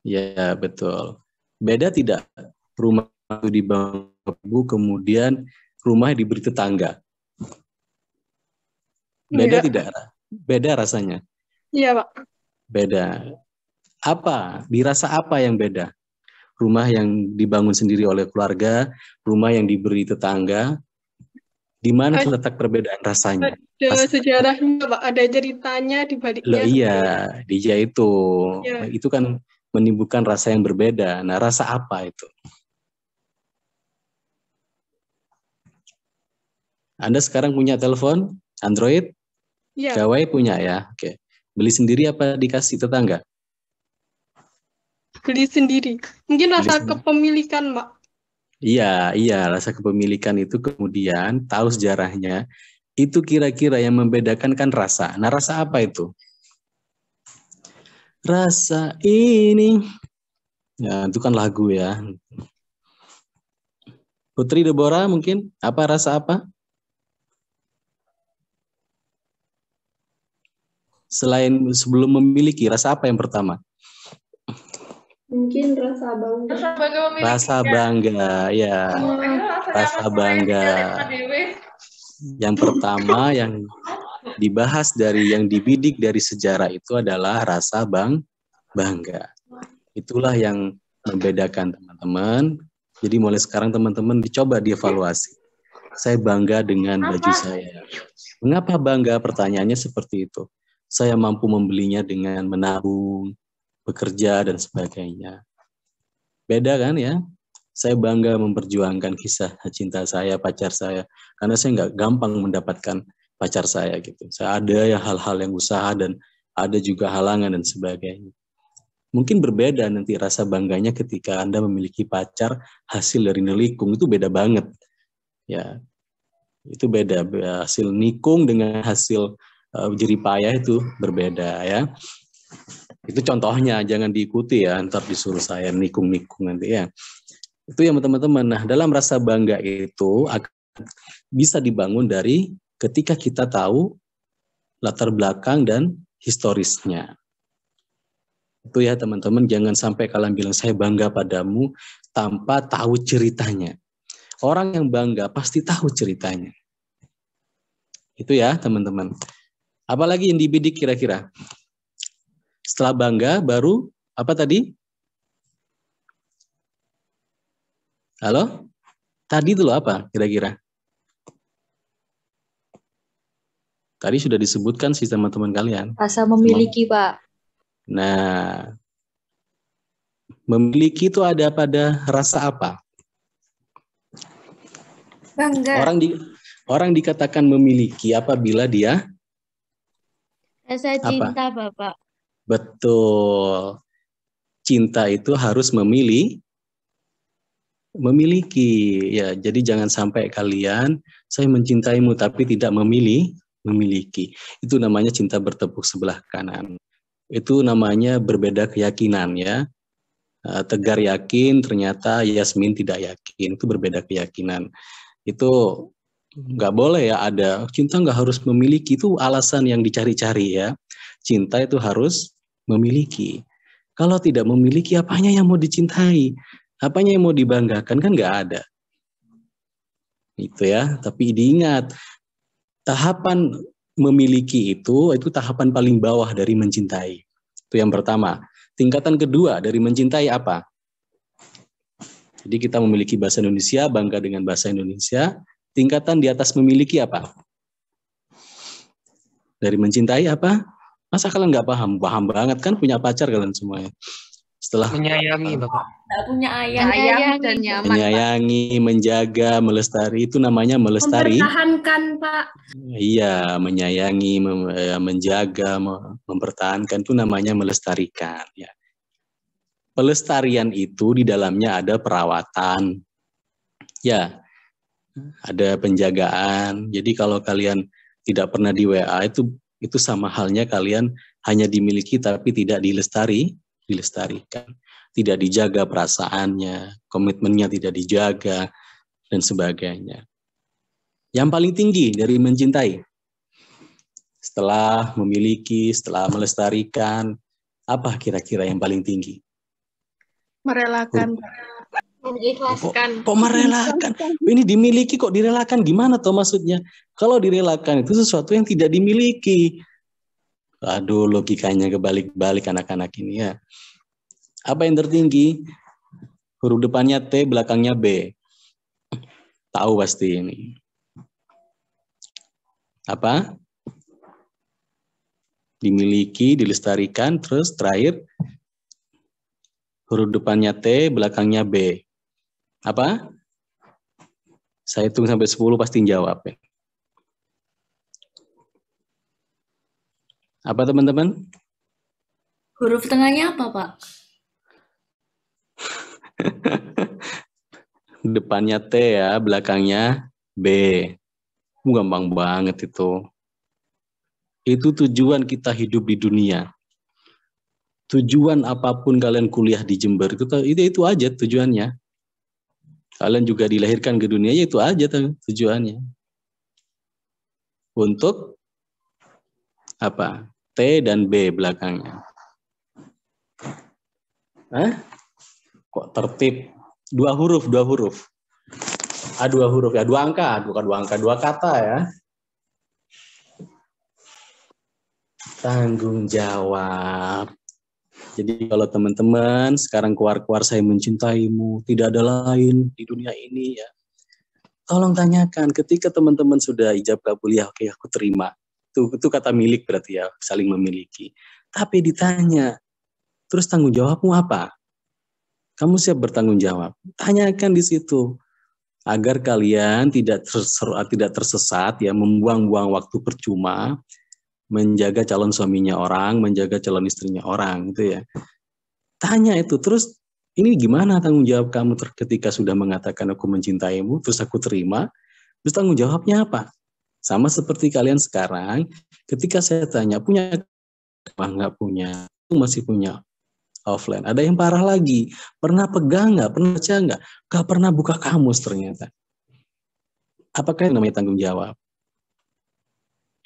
Speaker 2: Ya, betul. Beda tidak rumah itu dibangun Bapak Ibu, kemudian rumah diberi tetangga? Beda tidak? Beda rasanya?
Speaker 13: Iya, Pak.
Speaker 2: Beda. Apa? Dirasa apa yang beda? Rumah yang dibangun sendiri oleh keluarga, rumah yang diberi tetangga, di mana terletak perbedaan rasanya?
Speaker 13: Ada sejarahnya, Pak. Ada ceritanya di baliknya.
Speaker 2: Loh, iya, dia itu.
Speaker 13: Ya.
Speaker 2: Itu kan menimbulkan rasa yang berbeda. Nah, rasa apa itu? Anda sekarang punya telepon Android?
Speaker 13: Iya.
Speaker 2: Gawai punya ya? Oke. Beli sendiri apa dikasih tetangga?
Speaker 13: Beli sendiri. Mungkin rasa kepemilikan, Pak.
Speaker 2: Iya, rasa kepemilikan itu kemudian tahu sejarahnya, itu kira-kira yang membedakan kan rasa. Nah, rasa apa itu? Rasa ini. Ya, itu kan lagu ya. Putri Deborah mungkin, rasa apa? Selain sebelum memiliki, rasa apa yang pertama?
Speaker 12: Mungkin rasa bangga.
Speaker 2: Rasa bangga, ya. Rasa bangga. Yang pertama yang dibahas yang dibidik dari sejarah itu adalah rasa bangga. Itulah yang membedakan teman-teman. Jadi mulai sekarang teman-teman dicoba dievaluasi. Saya bangga dengan baju saya. Mengapa bangga? Pertanyaannya seperti itu. Saya mampu membelinya dengan menabung, bekerja, dan sebagainya. Beda kan ya? Saya bangga memperjuangkan kisah cinta saya, pacar saya. Karena saya nggak gampang mendapatkan pacar saya gitu. Saya ada hal-hal yang usaha dan ada juga halangan dan sebagainya. Mungkin berbeda nanti rasa bangganya ketika Anda memiliki pacar hasil dari nelikung, itu beda banget. Ya, itu beda. Hasil nikung dengan hasil jeripayah itu berbeda ya. Itu contohnya, jangan diikuti ya, ntar disuruh saya nikung-nikung nanti ya. Itu ya teman-teman. Nah, dalam rasa bangga itu akan bisa dibangun dari ketika kita tahu latar belakang dan historisnya. Itu ya teman-teman, jangan sampai kalian bilang saya bangga padamu tanpa tahu ceritanya. Orang yang bangga pasti tahu ceritanya. Itu ya teman-teman. Apalagi yang dibidik kira-kira? Setelah bangga baru apa tadi? Halo? Tadi itu loh apa kira-kira? Tadi sudah disebutkan sih teman-teman kalian.
Speaker 8: Rasa memiliki, Pak.
Speaker 2: Nah, memiliki itu ada pada rasa apa?
Speaker 1: Bangga.
Speaker 2: Orang dikatakan memiliki apabila dia
Speaker 14: rasa cinta, Bapak.
Speaker 2: Betul. Cinta itu harus memiliki. Ya, jadi jangan sampai kalian saya mencintaimu tapi tidak memiliki. Itu namanya cinta bertepuk sebelah kanan. Itu namanya berbeda keyakinan ya. Tegar yakin, ternyata Yasmin tidak yakin. Itu berbeda keyakinan. Itu nggak boleh ya, ada cinta nggak harus memiliki, itu alasan yang dicari-cari ya. Cinta itu harus memiliki. Kalau tidak memiliki, apanya yang mau dicintai? Apanya yang mau dibanggakan? Kan nggak ada. Itu ya, tapi diingat, tahapan memiliki itu tahapan paling bawah dari mencintai. Itu yang pertama. Tingkatan kedua dari mencintai apa? Jadi kita memiliki bahasa Indonesia, bangga dengan bahasa Indonesia. Tingkatan di atas memiliki apa? Dari mencintai apa? Masa kalian nggak paham? Paham banget kan, punya pacar kalian semuanya. Setelah
Speaker 9: menyayangi, Bapak.
Speaker 14: Nggak punya ayam dan nyaman,
Speaker 2: menyayangi, Pak. Menjaga, melestari, itu namanya melestari.
Speaker 10: Mempertahankan, Pak.
Speaker 2: Iya, menyayangi, menjaga, mempertahankan, itu namanya melestarikan. Ya. Pelestarian itu di dalamnya ada perawatan, ya, ada penjagaan. Jadi kalau kalian tidak pernah di WA, itu sama halnya kalian hanya dimiliki tapi tidak dilestarikan. Tidak dijaga perasaannya, komitmennya tidak dijaga, dan sebagainya. Yang paling tinggi dari mencintai. Setelah memiliki, setelah melestarikan, apa kira-kira yang paling tinggi?
Speaker 13: Merelakan.
Speaker 14: Mengikhlaskan.
Speaker 2: Kok merelakan? Ini dimiliki kok direlakan? Gimana toh maksudnya? Kalau direlakan itu sesuatu yang tidak dimiliki. Aduh, logikanya kebalik-balik anak-anak ini ya. Apa yang tertinggi? Huruf depannya T, belakangnya B. Tahu pasti ini. Apa? Dimiliki, dilestarikan, terus terakhir huruf depannya T, belakangnya B. Apa? Saya hitung sampai 10 pasti jawab. Apa teman-teman?
Speaker 14: Huruf tengahnya apa, Pak?
Speaker 2: Depannya T ya, belakangnya B. Gampang banget itu. Itu tujuan kita hidup di dunia. Tujuan apapun kalian kuliah di Jember, itu aja tujuannya. Kalian juga dilahirkan ke dunia, ya itu aja tujuannya. Untuk apa? T dan B belakangnya. Hah? Kok tertib? Dua huruf. Dua huruf ya, 2 angka, bukan 2 angka, 2 kata ya. Tanggung jawab. Jadi kalau teman-teman sekarang keluar saya mencintaimu, tidak ada lain di dunia ini ya. Tolong tanyakan ketika teman-teman sudah ijab kabul, ya oke aku terima. Itu kata milik berarti ya, saling memiliki. Tapi ditanya, terus tanggung jawabmu apa? Kamu siap bertanggung jawab? Tanyakan di situ. Agar kalian tidak tersesat ya, membuang-buang waktu percuma, menjaga calon suaminya orang, menjaga calon istrinya orang, gitu ya. Tanya itu, terus ini gimana tanggung jawab kamu ketika sudah mengatakan aku mencintaimu, terus aku terima, terus tanggung jawabnya apa? Sama seperti kalian sekarang, ketika saya tanya, punya apa nggak punya? Masih punya offline. Ada yang parah lagi, pernah pegang nggak? Pernah baca nggak? Nggak pernah buka kamus ternyata. Apakah yang namanya tanggung jawab?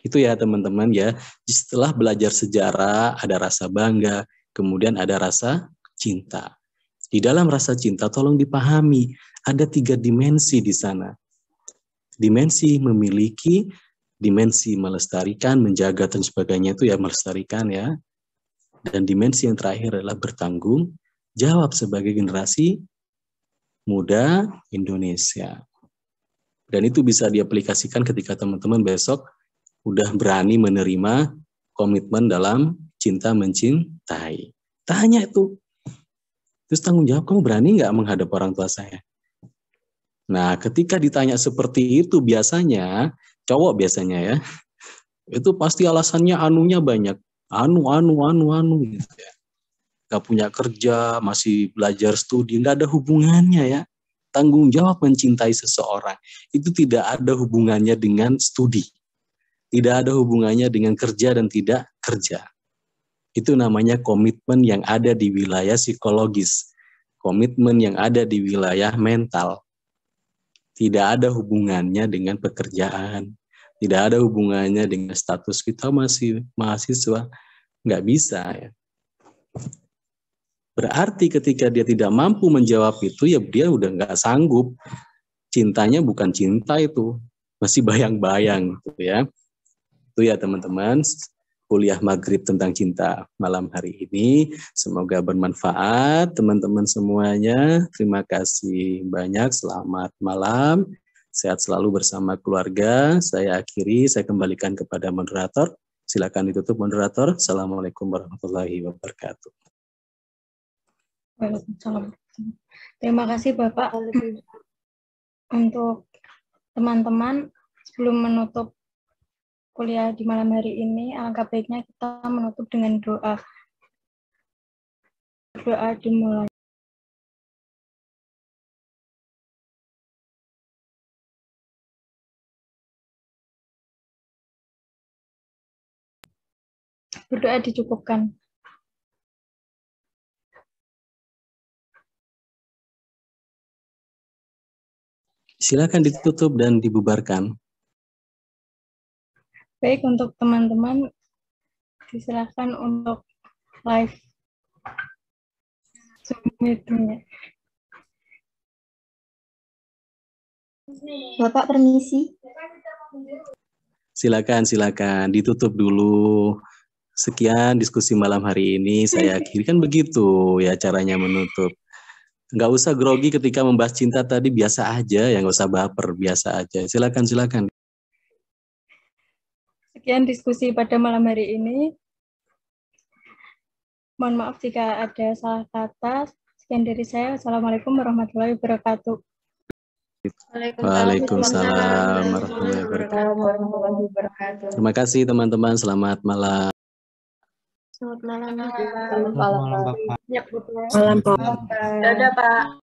Speaker 2: Itu ya teman-teman ya, setelah belajar sejarah ada rasa bangga, kemudian ada rasa cinta. Di dalam rasa cinta tolong dipahami, ada 3 dimensi di sana. Dimensi memiliki, dimensi melestarikan, menjaga dan sebagainya itu ya melestarikan ya. Dan dimensi yang terakhir adalah bertanggung jawab sebagai generasi muda Indonesia. Dan itu bisa diaplikasikan ketika teman-teman besok udah berani menerima komitmen dalam cinta mencintai. Tanya itu. Terus tanggung jawab, kamu berani nggak menghadap orang tua saya? Nah, ketika ditanya seperti itu biasanya, cowok biasanya ya, itu pasti alasannya anunya banyak. Anu gitu ya. Gak punya kerja, masih belajar studi, nggak ada hubungannya ya. Tanggung jawab mencintai seseorang, itu tidak ada hubungannya dengan studi. Tidak ada hubungannya dengan kerja dan tidak kerja. Itu namanya komitmen yang ada di wilayah psikologis. Komitmen yang ada di wilayah mental. Tidak ada hubungannya dengan pekerjaan. Tidak ada hubungannya dengan status kita masih mahasiswa. Nggak bisa ya. Berarti ketika dia tidak mampu menjawab itu, ya dia udah nggak sanggup. Cintanya bukan cinta itu. Masih bayang-bayang gitu ya. Itu ya teman-teman, kuliah maghrib tentang cinta malam hari ini. Semoga bermanfaat teman-teman semuanya. Terima kasih banyak, selamat malam. Sehat selalu bersama keluarga. Saya akhiri, saya kembalikan kepada moderator. Silakan ditutup moderator. Assalamualaikum warahmatullahi wabarakatuh.
Speaker 1: Waalaikumsalam. Terima kasih Bapak. Untuk teman-teman, sebelum menutup kuliah di malam hari ini, alangkah baiknya kita menutup dengan doa. Doa dimulai. Berdoa dicukupkan.
Speaker 2: Silakan ditutup dan dibubarkan.
Speaker 1: Baik, untuk teman-teman diserahkan untuk live Zoom meeting-nya.
Speaker 6: Bapak permisi.
Speaker 2: Silakan, ditutup dulu. Sekian diskusi malam hari ini, saya akhiri. Kan begitu ya caranya menutup. Nggak usah grogi ketika membahas cinta tadi, biasa aja ya, nggak usah baper, biasa aja. Silakan.
Speaker 1: Sekian diskusi pada malam hari ini. Mohon maaf jika ada salah kata. Sekian dari saya. Assalamualaikum warahmatullahi wabarakatuh.
Speaker 2: Waalaikumsalam warahmatullahi wabarakatuh. Terima kasih teman-teman, selamat malam.
Speaker 3: Selamat malam.
Speaker 7: Selamat malam, Bapak.
Speaker 3: Dadah, Pak.